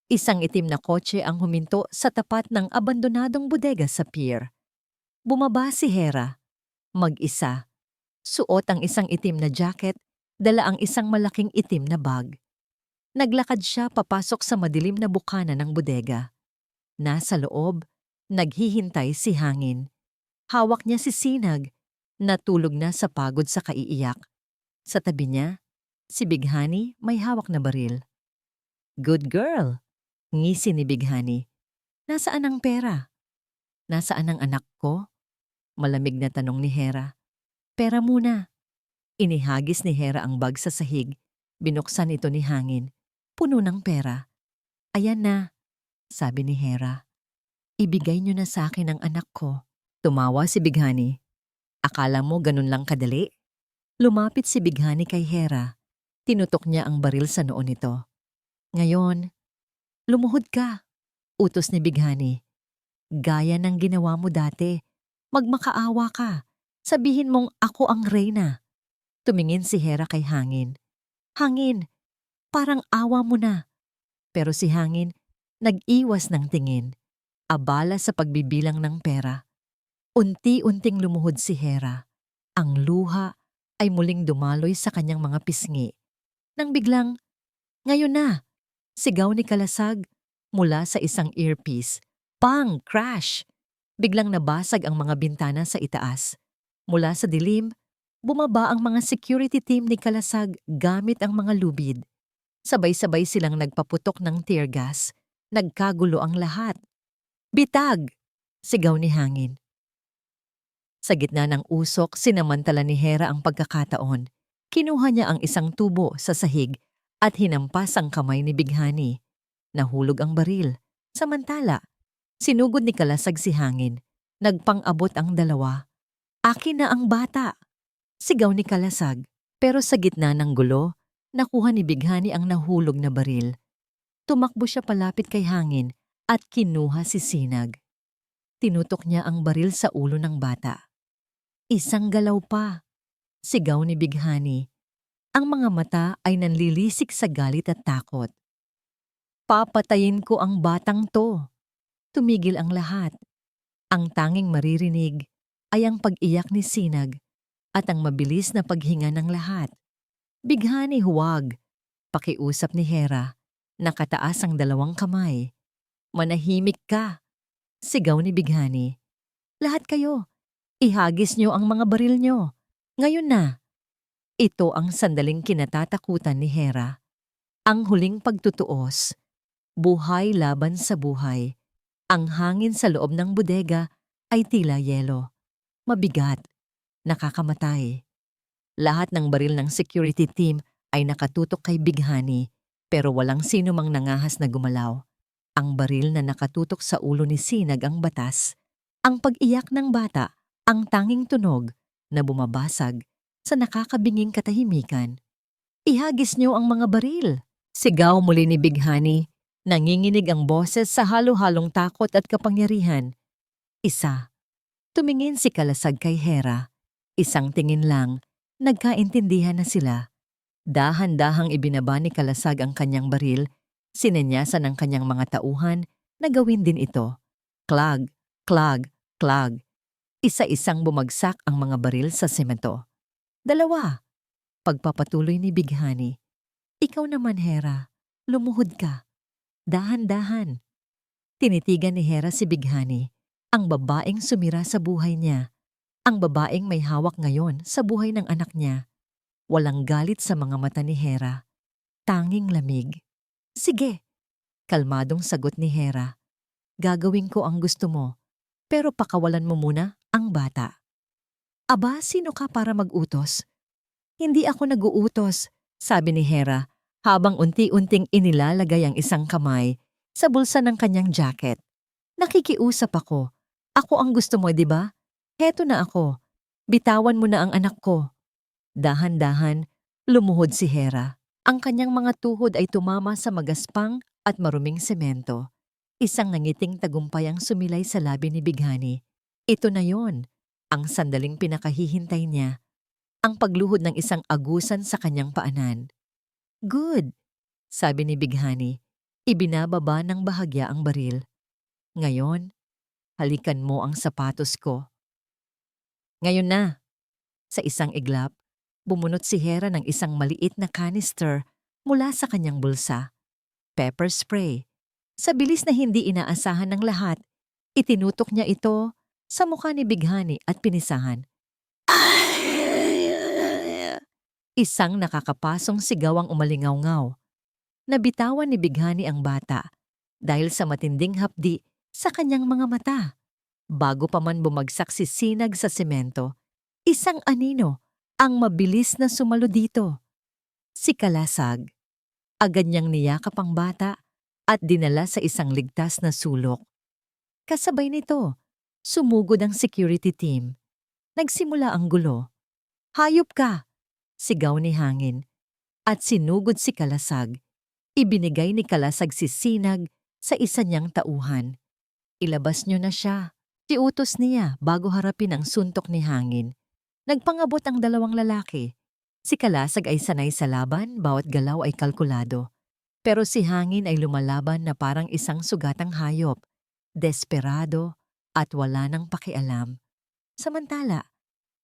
Speaker 1: Isang itim na kotse ang huminto sa tapat ng abandonadong bodega sa pier. Bumaba si Hera. Mag-isa. Suot ang isang itim na jacket, dala ang isang malaking itim na bag. Naglakad siya papasok sa madilim na bukana ng bodega. Nasa loob, naghihintay si Hangin. Hawak niya si Sinag, natulog na sa pagod sa kaiiyak. Sa tabi niya, si Bighani may hawak na baril. Good girl, ngisi ni Bighani. Nasaan ang pera? Nasaan ang anak ko? Malamig na tanong ni Hera. Pera muna. Inihagis ni Hera ang bag sa sahig. Binuksan ito ni Hangin. Puno ng pera. Ayan na, sabi ni Hera. Ibigay niyo na sa akin ang anak ko. Tumawa si Bighani. Akala mo ganun lang kadali? Lumapit si Bighani kay Hera. Tinutok niya ang baril sa noo nito. Ngayon, lumuhod ka, utos ni Bighani. Gaya ng ginawa mo dati, magmakaawa ka. Sabihin mong ako ang reyna. Tumingin si Hera kay Hangin. Hangin, parang awa mo na. Pero si Hangin, nag-iwas ng tingin. Abala sa pagbibilang ng pera. Unti-unting lumuhod si Hera. Ang luha ay muling dumaloy sa kanyang mga pisngi. Nang biglang, ngayon na, sigaw ni Kalasag mula sa isang earpiece. Pang! Crash! Biglang nabasag ang mga bintana sa itaas. Mula sa dilim, Bumaba ang mga security team ni Kalasag gamit ang mga lubid. Sabay-sabay silang nagpaputok ng tear gas. Nagkagulo ang lahat. Bitag! Sigaw ni Hangin. Sa gitna ng usok, sinamantala ni Hera ang pagkakataon. Kinuha niya ang isang tubo sa sahig at hinampas ang kamay ni Bighani. Nahulog ang baril. Samantala, sinugod ni Kalasag si Hangin. Nagpang-abot ang dalawa. Akin na ang bata! Sigaw ni Kalasag. Pero sa gitna ng gulo, nakuha ni Bighani ang nahulog na baril. Tumakbo siya palapit kay Hangin at kinuha si Sinag. Tinutok niya ang baril sa ulo ng bata. Isang galaw pa. Sigaw ni Bighani. Ang mga mata ay nanlilisik sa galit at takot. Papatayin ko ang batang to. Tumigil ang lahat. Ang tanging maririnig ay ang pag-iyak ni Sinag at ang mabilis na paghinga ng lahat. Bighani, huwag. Pakiusap ni Hera. Nakataas ang dalawang kamay. Manahimik ka. Sigaw ni Bighani. Lahat kayo, ihagis niyo ang mga baril niyo. Ngayon na. Ito ang sandaling kinatatakutan ni Hera. Ang huling pagtutuos. Buhay laban sa buhay. Ang hangin sa loob ng bodega ay tila yelo. Mabigat. Nakakamatay. Lahat ng baril ng security team ay nakatutok kay Bighani pero walang sino mang nangahas na gumalaw. Ang baril na nakatutok sa ulo ni Sinag ang batas. Ang pag-iyak ng bata, ang tanging tunog na bumabasag sa nakakabinging katahimikan. Ihagis niyo ang mga baril. Sigaw muli ni Bighani. Nanginginig ang boses sa halo-halong takot at kapangyarihan. Isa. Tumingin si Kalasag kay Hera. Isang tingin lang, nagkaintindihan na sila. Dahan-dahang ibinaba ni Kalasag ang kanyang baril, sinenyasan ng kanyang mga tauhan na gawin din ito. Clag, clag, clag. Isa-isang bumagsak ang mga baril sa semento. Dalawa. Pagpapatuloy ni Bighani. Ikaw naman, Hera, lumuhod ka. Dahan-dahan. Tinitigan ni Hera si Bighani, ang babaeng sumira sa buhay niya. Ang babaeng may hawak ngayon sa buhay ng anak niya. Walang galit sa mga mata ni Hera. Tanging lamig. Sige, kalmadong sagot ni Hera. Gagawin ko ang gusto mo, pero pakawalan mo muna ang bata. Aba, sino ka para mag-utos? Hindi ako nag-uutos, sabi ni Hera habang unti-unting inilalagay ang isang kamay sa bulsa ng kanyang jacket. Nakikiusap ako. Ako ang gusto mo, di ba? Heto na ako. Bitawan mo na ang anak ko. Dahan-dahan, lumuhod si Hera. Ang kanyang mga tuhod ay tumama sa magaspang at maruming semento. Isang nangiting tagumpay ang sumilay sa labi ni Bighani. Ito na yon, ang sandaling pinakahihintay niya. Ang pagluhod ng isang agusan sa kanyang paanan. Good, sabi ni Bighani. Ibinababa ng bahagya ang baril. Ngayon, halikan mo ang sapatos ko. Ngayon na. Sa isang iglap, bumunot si Hera ng isang maliit na canister mula sa kanyang bulsa. Pepper spray. Sa bilis na hindi inaasahan ng lahat, itinutok niya ito sa mukha ni Bighani at pinisahan. Isang nakakapasong sigaw ang umalingaw-ngaw. Nabitawan ni Bighani ang bata dahil sa matinding hapdi sa kanyang mga mata. Bago pa man bumagsak si Sinag sa semento, isang anino ang mabilis na sumalo dito. Si Kalasag. Agad niyang niyakap ang bata at dinala sa isang ligtas na sulok. Kasabay nito, sumugod ang security team. Nagsimula ang gulo. Hayop ka! Sigaw ni Hangin. At sinugod si Kalasag. Ibinigay ni Kalasag si Sinag sa isa niyang tauhan. Ilabas niyo na siya. Siutos niya bago harapin ang suntok ni Hangin. Nagpangabot ang dalawang lalaki. Si Kalasag ay sanay sa laban, bawat galaw ay kalkulado. Pero si Hangin ay lumalaban na parang isang sugatang hayop, desperado at wala nang pakialam. Samantala,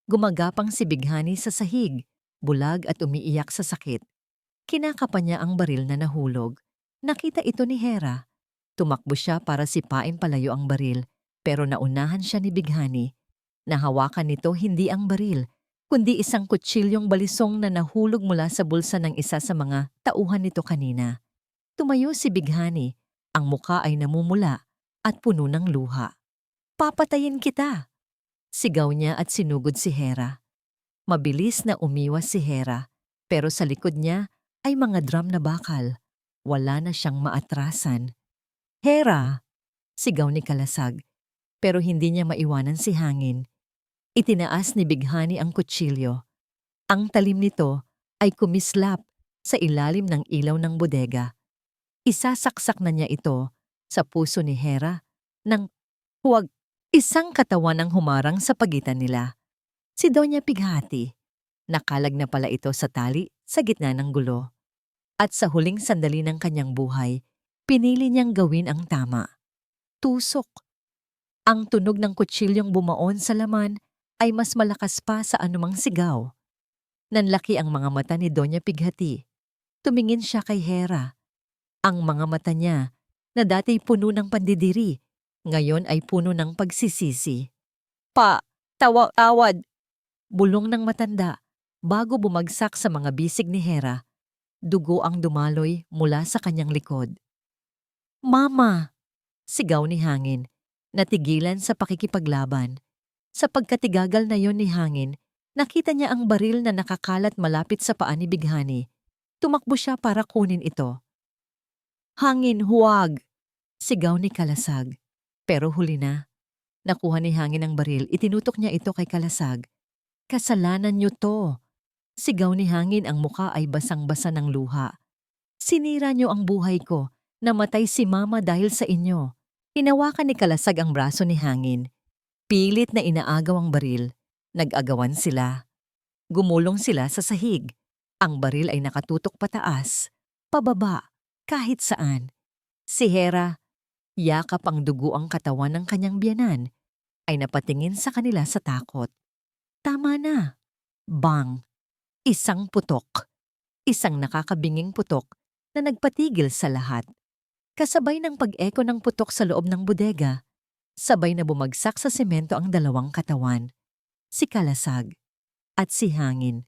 Speaker 1: gumagapang si Bighani sa sahig, bulag at umiiyak sa sakit. Kinakapa niya ang baril na nahulog. Nakita ito ni Hera. Tumakbo siya para sipain palayo ang baril, pero naunahan siya ni Bighani. Nahawakan nito hindi ang baril, kundi isang kutsilyong balisong na nahulog mula sa bulsa ng isa sa mga tauhan nito kanina. Tumayo si Bighani, ang muka ay namumula at puno ng luha. "Papatayin kita!" Sigaw niya at sinugod si Hera. Mabilis na umiwas si Hera, pero sa likod niya ay mga drum na bakal. Wala na siyang maatrasan. "Hera!" Sigaw ni Kalasag, pero hindi niya maiwanan si Hangin. Itinaas ni Bighani ang kutsilyo. Ang talim nito ay kumislap sa ilalim ng ilaw ng bodega. Isasaksak na niya ito sa puso ni Hera nang huwag. Isang katawan ang humarang sa pagitan nila. Si Doña Pighati. Nakalag na pala ito sa tali sa gitna ng gulo. At sa huling sandali ng kanyang buhay, pinili niyang gawin ang tama. Tusok. Ang tunog ng kutsilyong bumaon sa laman ay mas malakas pa sa anumang sigaw. Nanlaki ang mga mata ni Doña Pighati. Tumingin siya kay Hera. Ang mga mata niya, na dati puno ng pandidiri, ngayon ay puno ng pagsisisi. Tawad! Bulong ng matanda bago bumagsak sa mga bisig ni Hera. Dugo ang dumaloy mula sa kanyang likod. "Mama!" Sigaw ni Hangin, natigilan sa pakikipaglaban. Sa pagkatigagal na yon ni Hangin, nakita niya ang baril na nakakalat malapit sa paa ni Bighani. Tumakbo siya para kunin ito. "Hangin, huwag!" Sigaw ni Kalasag. Pero huli na. Nakuha ni Hangin ang baril, itinutok niya ito kay Kalasag. "Kasalanan niyo to!" Sigaw ni Hangin, ang muka ay basang-basa ng luha. "Sinira niyo ang buhay ko. Namatay si Mama dahil sa inyo." Hinawakan ni Kalasag ang braso ni Hangin. Pilit na inaagaw ang baril. Nag-agawan sila. Gumulong sila sa sahig. Ang baril ay nakatutok pataas, pababa, kahit saan. Si Hera, yakap ang dugo ang katawan ng kanyang biyanan, ay napatingin sa kanila sa takot. Tama na. Bang! Isang putok. Isang nakakabinging putok na nagpatigil sa lahat. Kasabay ng pag-eko ng putok sa loob ng bodega, sabay na bumagsak sa semento ang dalawang katawan. Si Kalasag at si Hangin.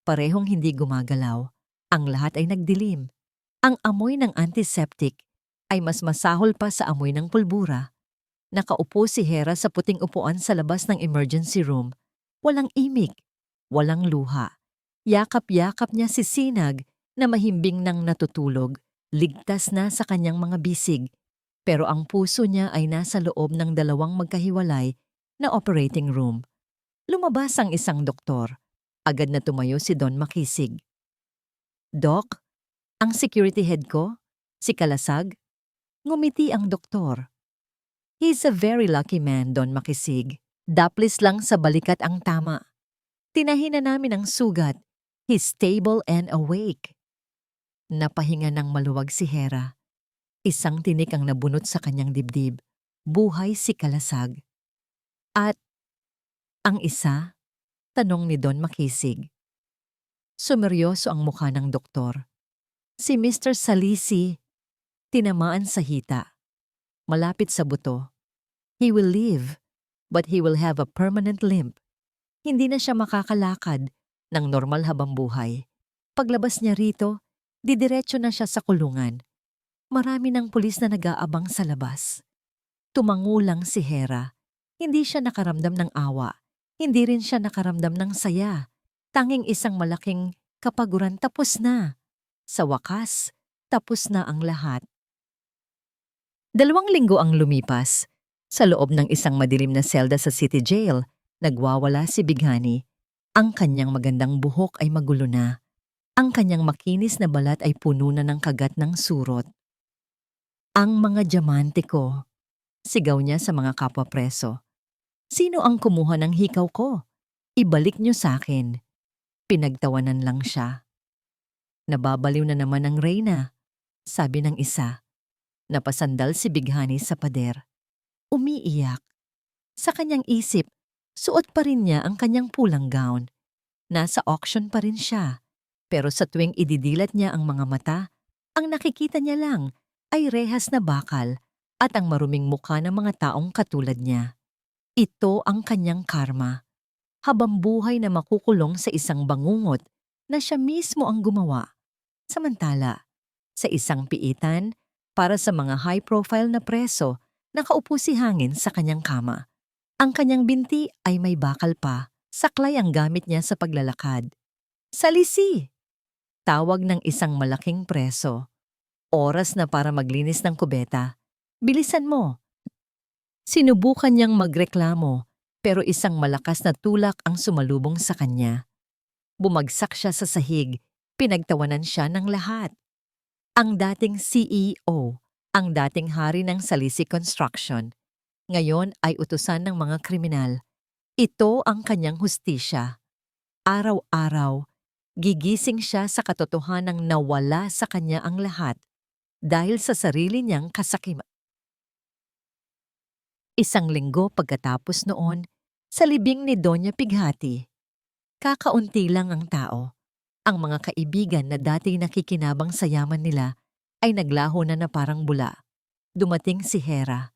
Speaker 1: Parehong hindi gumagalaw. Ang lahat ay nagdilim. Ang amoy ng antiseptic ay mas masahol pa sa amoy ng pulbura. Nakaupo si Hera sa puting upuan sa labas ng emergency room. Walang imik, walang luha. Yakap-yakap niya si Sinag na mahimbing nang natutulog. Ligtas na sa kanyang mga bisig. Pero ang puso niya ay nasa loob ng dalawang magkahiwalay na operating room. Lumabas ang isang doktor. Agad na tumayo si Don Makisig. "Doc, ang security head ko, si Kalasag." Ngumiti ang doktor. "He's a very lucky man, Don Makisig. Daplis lang sa balikat ang tama. Tinahin na namin ang sugat. He's stable and awake." Napahinga ng maluwag si Hera. Isang tinik ang nabunot sa kanyang dibdib. Buhay si Kalasag. "At ang isa?" Tanong ni Don Makisig. Sumeryoso ang mukha ng doktor. "Si Mr. Salisi, tinamaan sa hita. Malapit sa buto. He will live, but he will have a permanent limp. Hindi na siya makakalakad ng normal habang buhay. Paglabas niya rito, didiretso na siya sa kulungan. Marami ng pulis na nag-aabang sa labas." Tumangulang si Hera. Hindi siya nakaramdam ng awa. Hindi rin siya nakaramdam ng saya. Tanging isang malaking kapaguran, tapos na. Sa wakas, tapos na ang lahat. 2 linggo ang lumipas. Sa loob ng isang madilim na selda sa City Jail, nagwawala si Bighani. Ang kanyang magandang buhok ay magulo na. Ang kanyang makinis na balat ay puno na ng kagat ng surot. "Ang mga diamante ko," sigaw niya sa mga kapwa preso. "Sino ang kumuha ng hikaw ko? Ibalik niyo sa akin." Pinagtawanan lang siya. "Nababaliw na naman ang Reyna," sabi ng isa. Napasandal si Bighani sa pader. Umiiyak. Sa kanyang isip, suot pa rin niya ang kanyang pulang gown. Nasa auction pa rin siya. Pero sa tuwing ididilat niya ang mga mata, ang nakikita niya lang ay rehas na bakal at ang maruming mukha ng mga taong katulad niya. Ito ang kanyang karma. habang buhay na makukulong sa isang bangungot na siya mismo ang gumawa. Samantala, sa isang piitan, para sa mga high-profile na preso, nakaupo si Hangin sa kanyang kama. Ang kanyang binti ay may bakal pa, saklay ang gamit niya sa paglalakad. Salisi! Tawag ng isang malaking preso. Oras na para maglinis ng kubeta. Bilisan mo! Sinubukan niyang magreklamo, pero isang malakas na tulak ang sumalubong sa kanya. Bumagsak siya sa sahig, pinagtawanan siya ng lahat. Ang dating CEO, ang dating hari ng Salisi Construction, ngayon ay utusan ng mga kriminal. Ito ang kanyang hustisya. Araw-araw, gigising siya sa katotohanang nawala sa kanya ang lahat dahil sa sarili niyang kasakiman. Isang linggo pagkatapos noon, sa libing ni Doña Pighati, kakaunti lang ang tao. Ang mga kaibigan na dati nakikinabang sa yaman nila ay naglaho na parang bula. Dumating si Hera,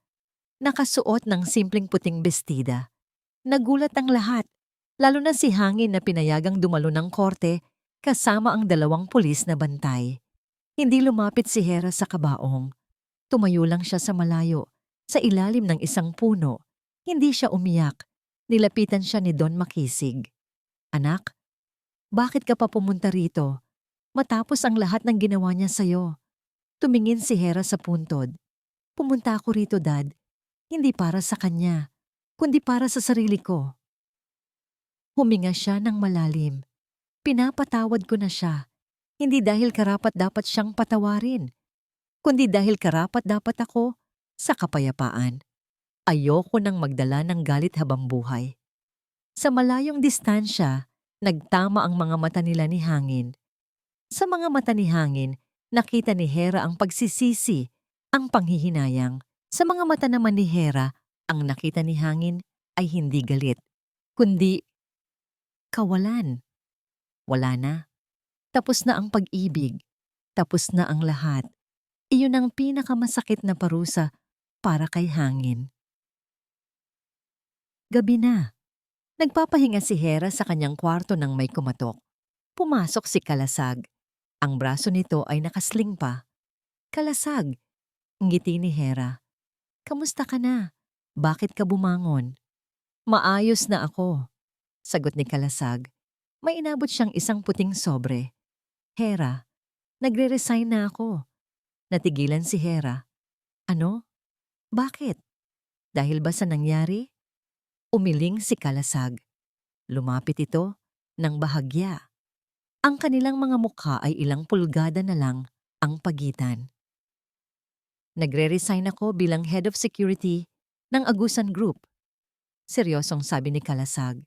Speaker 1: nakasuot ng simpleng puting bestida. Nagulat ang lahat, lalo na si Hangin na pinayagang dumalo ng korte kasama ang 2 pulis na bantay. Hindi lumapit si Hera sa kabaong. Tumayo lang siya sa malayo, sa ilalim ng isang puno. Hindi siya umiyak. Nilapitan siya ni Don Makisig. Anak, bakit ka pa pumunta rito? Matapos ang lahat ng ginawa niya sa'yo. Tumingin si Hera sa puntod. Pumunta ako rito, Dad. Hindi para sa kanya, kundi para sa sarili ko. Huminga siya ng malalim. Pinapatawad ko na siya. Hindi dahil karapat-dapat siyang patawarin, kundi dahil karapat-dapat ako sa kapayapaan. Ayoko nang magdala ng galit habang buhay. Sa malayong distansya, nagtama ang mga mata nila ni Hangin. Sa mga mata ni Hangin, nakita ni Hera ang pagsisisi, ang panghihinayang. Sa mga mata naman ni Hera, ang nakita ni Hangin ay hindi galit, kundi kawalan. Wala na. Tapos na ang pag-ibig. Tapos na ang lahat. Iyon ang pinakamasakit na parusa para kay Hangin. Gabi na. Nagpapahinga si Hera sa kanyang kwarto nang may kumatok. Pumasok si Kalasag. Ang braso nito ay nakasling pa. Kalasag, ngiti ni Hera. Kamusta ka na? Bakit ka bumangon? Maayos na ako, sagot ni Kalasag. May inabot siyang isang puting sobre. Hera, nagre-resign na ako. Natigilan si Hera. Ano? Bakit? Dahil ba sa nangyari? Umiling si Kalasag. Lumapit ito ng bahagya. Ang kanilang mga mukha ay ilang pulgada na lang ang pagitan. Nagre-resign ako bilang Head of Security ng Agusan Group. Seryosong sabi ni Kalasag.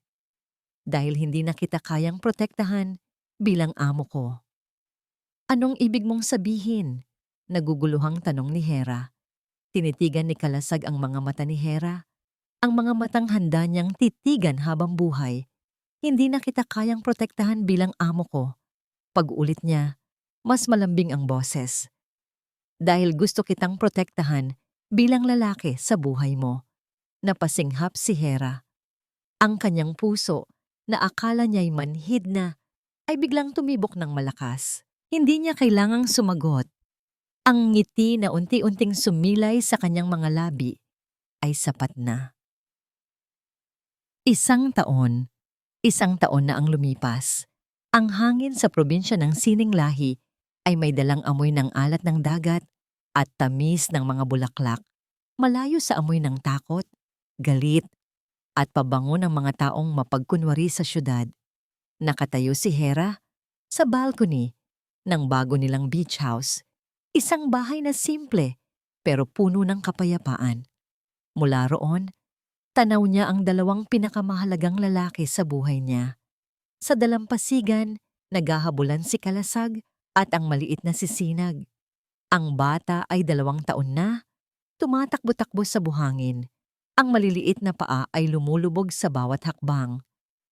Speaker 1: Dahil hindi na kita kayang protektahan bilang amo ko. Anong ibig mong sabihin? Naguguluhang tanong ni Hera. Tinitigan ni Kalasag ang mga mata ni Hera. Ang mga matang handa niyang titigan habang buhay. Hindi na kita kayang protektahan bilang amo ko. Pag-ulit niya, mas malambing ang boses. Dahil gusto kitang protektahan bilang lalaki sa buhay mo. Napasinghap si Hera. Ang kanyang puso, na akala niya'y manhid na, ay biglang tumibok ng malakas. Hindi niya kailangang sumagot. Ang ngiti na unti-unting sumilay sa kanyang mga labi ay sapat na. Isang taon na ang lumipas. Ang hangin sa probinsya ng Sining Lahi ay may dalang amoy ng alat ng dagat at tamis ng mga bulaklak, malayo sa amoy ng takot, galit, at pabango ng mga taong mapagkunwari sa syudad. Nakatayo si Hera sa balcony ng bago nilang beach house, isang bahay na simple pero puno ng kapayapaan. Mula roon, tanaw niya ang 2 pinakamahalagang lalaki sa buhay niya. Sa dalampasigan, naghahabulan si Kalasag at ang maliit na si Sinag. Ang bata ay 2 taon na, tumatakbo-takbo sa buhangin. Ang maliliit na paa ay lumulubog sa bawat hakbang.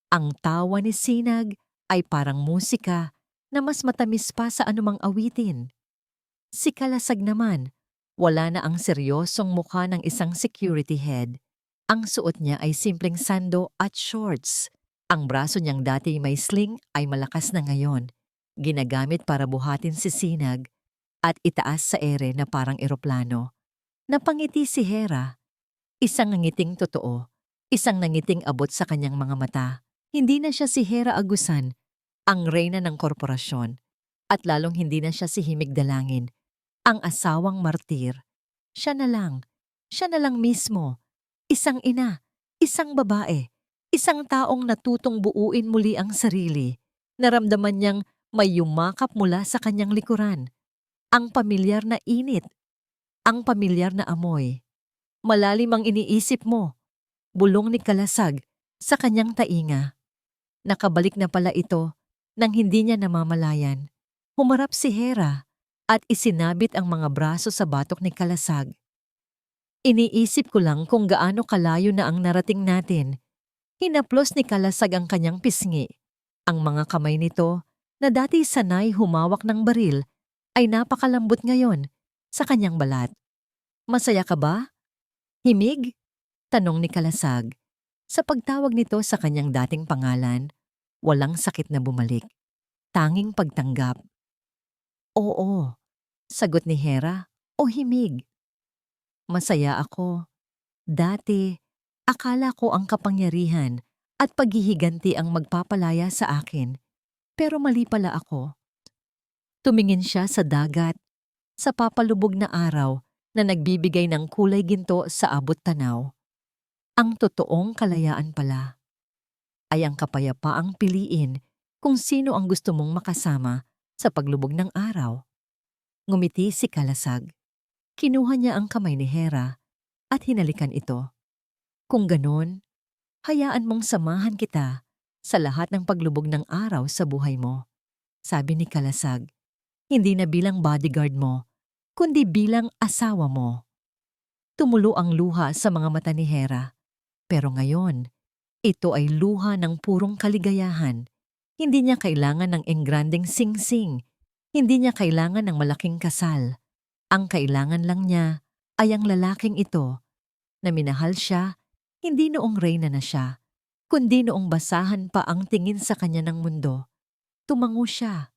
Speaker 1: Ang tawa ni Sinag ay parang musika na mas matamis pa sa anumang awitin. Si Kalasag naman, wala na ang seryosong mukha ng isang security head. Ang suot niya ay simpleng sando at shorts. Ang braso niyang dati may sling ay malakas na ngayon, ginagamit para buhatin si Sinag at itaas sa ere na parang eroplano. Napangiti si Hera, isang nangiting totoo, isang nangiting abot sa kanyang mga mata. Hindi na siya si Hera Agusan, ang reyna ng korporasyon, at lalong hindi na siya si Himig Dalangin, ang asawang martir. Siya na lang mismo, isang ina, isang babae, isang taong natutong buuin muli ang sarili. Naramdaman niyang may yumakap mula sa kanyang likuran. Ang pamilyar na init, ang pamilyar na amoy. Malalim ang iniisip mo, bulong ni Kalasag sa kanyang tainga. Nakabalik na pala ito nang hindi niya namamalayan. Humarap si Hera at isinabit ang mga braso sa batok ni Kalasag. Iniisip ko lang kung gaano kalayo na ang narating natin. Hinaplos ni Kalasag ang kanyang pisngi. Ang mga kamay nito na dati sanay humawak ng baril ay napakalambot ngayon sa kanyang balat. Masaya ka ba? Himig? Tanong ni Kalasag. Sa pagtawag nito sa kanyang dating pangalan, walang sakit na bumalik. Tanging pagtanggap. Oo, sagot ni Hera o himig. Masaya ako. Dati, akala ko ang kapangyarihan at paghihiganti ang magpapalaya sa akin. Pero mali pala ako. Tumingin siya sa dagat, sa papalubog na araw na nagbibigay ng kulay ginto sa abot tanaw. Ang totoong kalayaan pala ay ang kapayapaang piliin kung sino ang gusto mong makasama sa paglubog ng araw. Ngumiti si Kalasag. Kinuha niya ang kamay ni Hera at hinalikan ito. Kung ganon, hayaan mong samahan kita sa lahat ng paglubog ng araw sa buhay mo. Sabi ni Kalasag, hindi na bilang bodyguard mo, kundi bilang asawa mo. Tumulo ang luha sa mga mata ni Hera. Pero ngayon, ito ay luha ng purong kaligayahan. Hindi niya kailangan ng engrandeng sing-sing. Hindi niya kailangan ng malaking kasal. Ang kailangan lang niya ay ang lalaking ito na minahal siya, hindi noong reyna na siya, kundi noong basahan pa ang tingin sa kanya ng mundo. Tumango siya.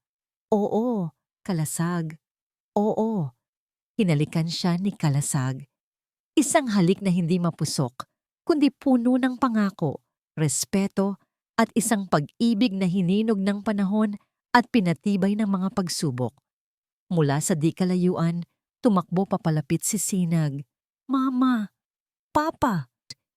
Speaker 1: Oo, Kalasag. Oo. Hinalikan siya ni Kalasag. Isang halik na hindi mapusok, kundi puno ng pangako, respeto, at isang pag-ibig na hininog ng panahon at pinatibay ng mga pagsubok. Mula sa di kalayuan, tumakbo papalapit si Sinag. Mama! Papa!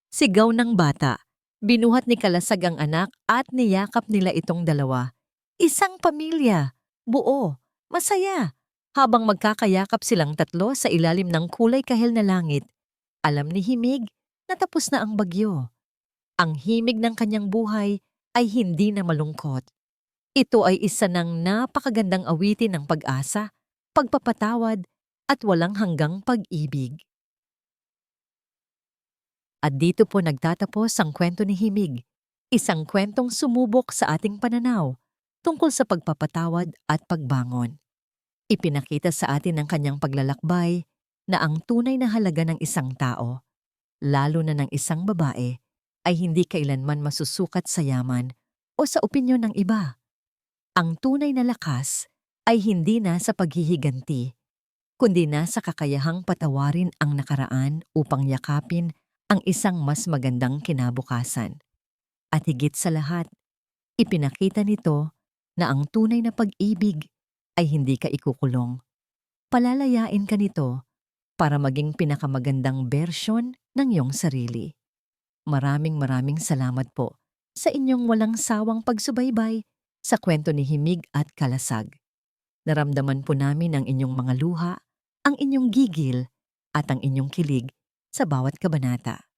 Speaker 1: Sigaw ng bata. Binuhat ni Kalasag ang anak at niyakap nila itong dalawa. Isang pamilya, buo, masaya. Habang magkakayakap silang tatlo sa ilalim ng kulay kahel na langit, alam ni Himig na tapos na ang bagyo. Ang himig ng kanyang buhay ay hindi na malungkot. Ito ay isa ng napakagandang awitin ng pag-asa, pagpapatawad, at walang hanggang pag-ibig. At dito po nagtatapos ang kwento ni Himig, isang kwentong sumubok sa ating pananaw tungkol sa pagpapatawad at pagbangon. Ipinakita sa atin ng kanyang paglalakbay na ang tunay na halaga ng isang tao, lalo na ng isang babae, ay hindi kailanman masusukat sa yaman o sa opinyon ng iba. Ang tunay na lakas ay hindi na sa paghihiganti, kundi na sa kakayahang patawarin ang nakaraan upang yakapin ang isang mas magandang kinabukasan. At higit sa lahat, ipinakita nito na ang tunay na pag-ibig ay hindi ka ikukulong. Palalayain ka nito para maging pinakamagandang bersyon ng iyong sarili. Maraming salamat po sa inyong walang sawang pagsubaybay sa kwento ni Himig at Kalasag. Naramdaman po namin ang inyong mga luha, ang inyong gigil, at ang inyong kilig sa bawat kabanata.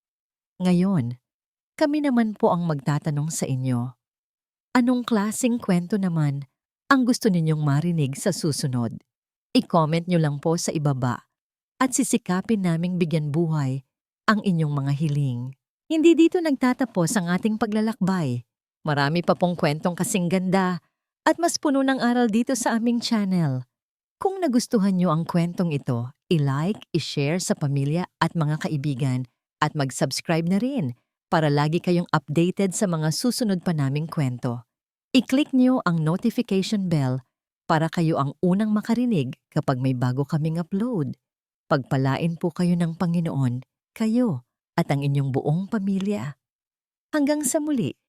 Speaker 1: Ngayon, kami naman po ang magtatanong sa inyo. Anong klaseng kwento naman ang gusto ninyong marinig sa susunod? I-comment nyo lang po sa ibaba at sisikapin naming bigyan buhay ang inyong mga hiling. Hindi dito nagtatapos ang ating paglalakbay. Marami pa pong kwentong kasing ganda at mas puno ng aral dito sa aming channel. Kung nagustuhan nyo ang kwentong ito, i-like, i-share sa pamilya at mga kaibigan at mag-subscribe na rin para lagi kayong updated sa mga susunod pa naming kwento. I-click niyo ang notification bell para kayo ang unang makarinig kapag may bago kaming upload. Pagpalain po kayo ng Panginoon, kayo at ang inyong buong pamilya. Hanggang sa muli.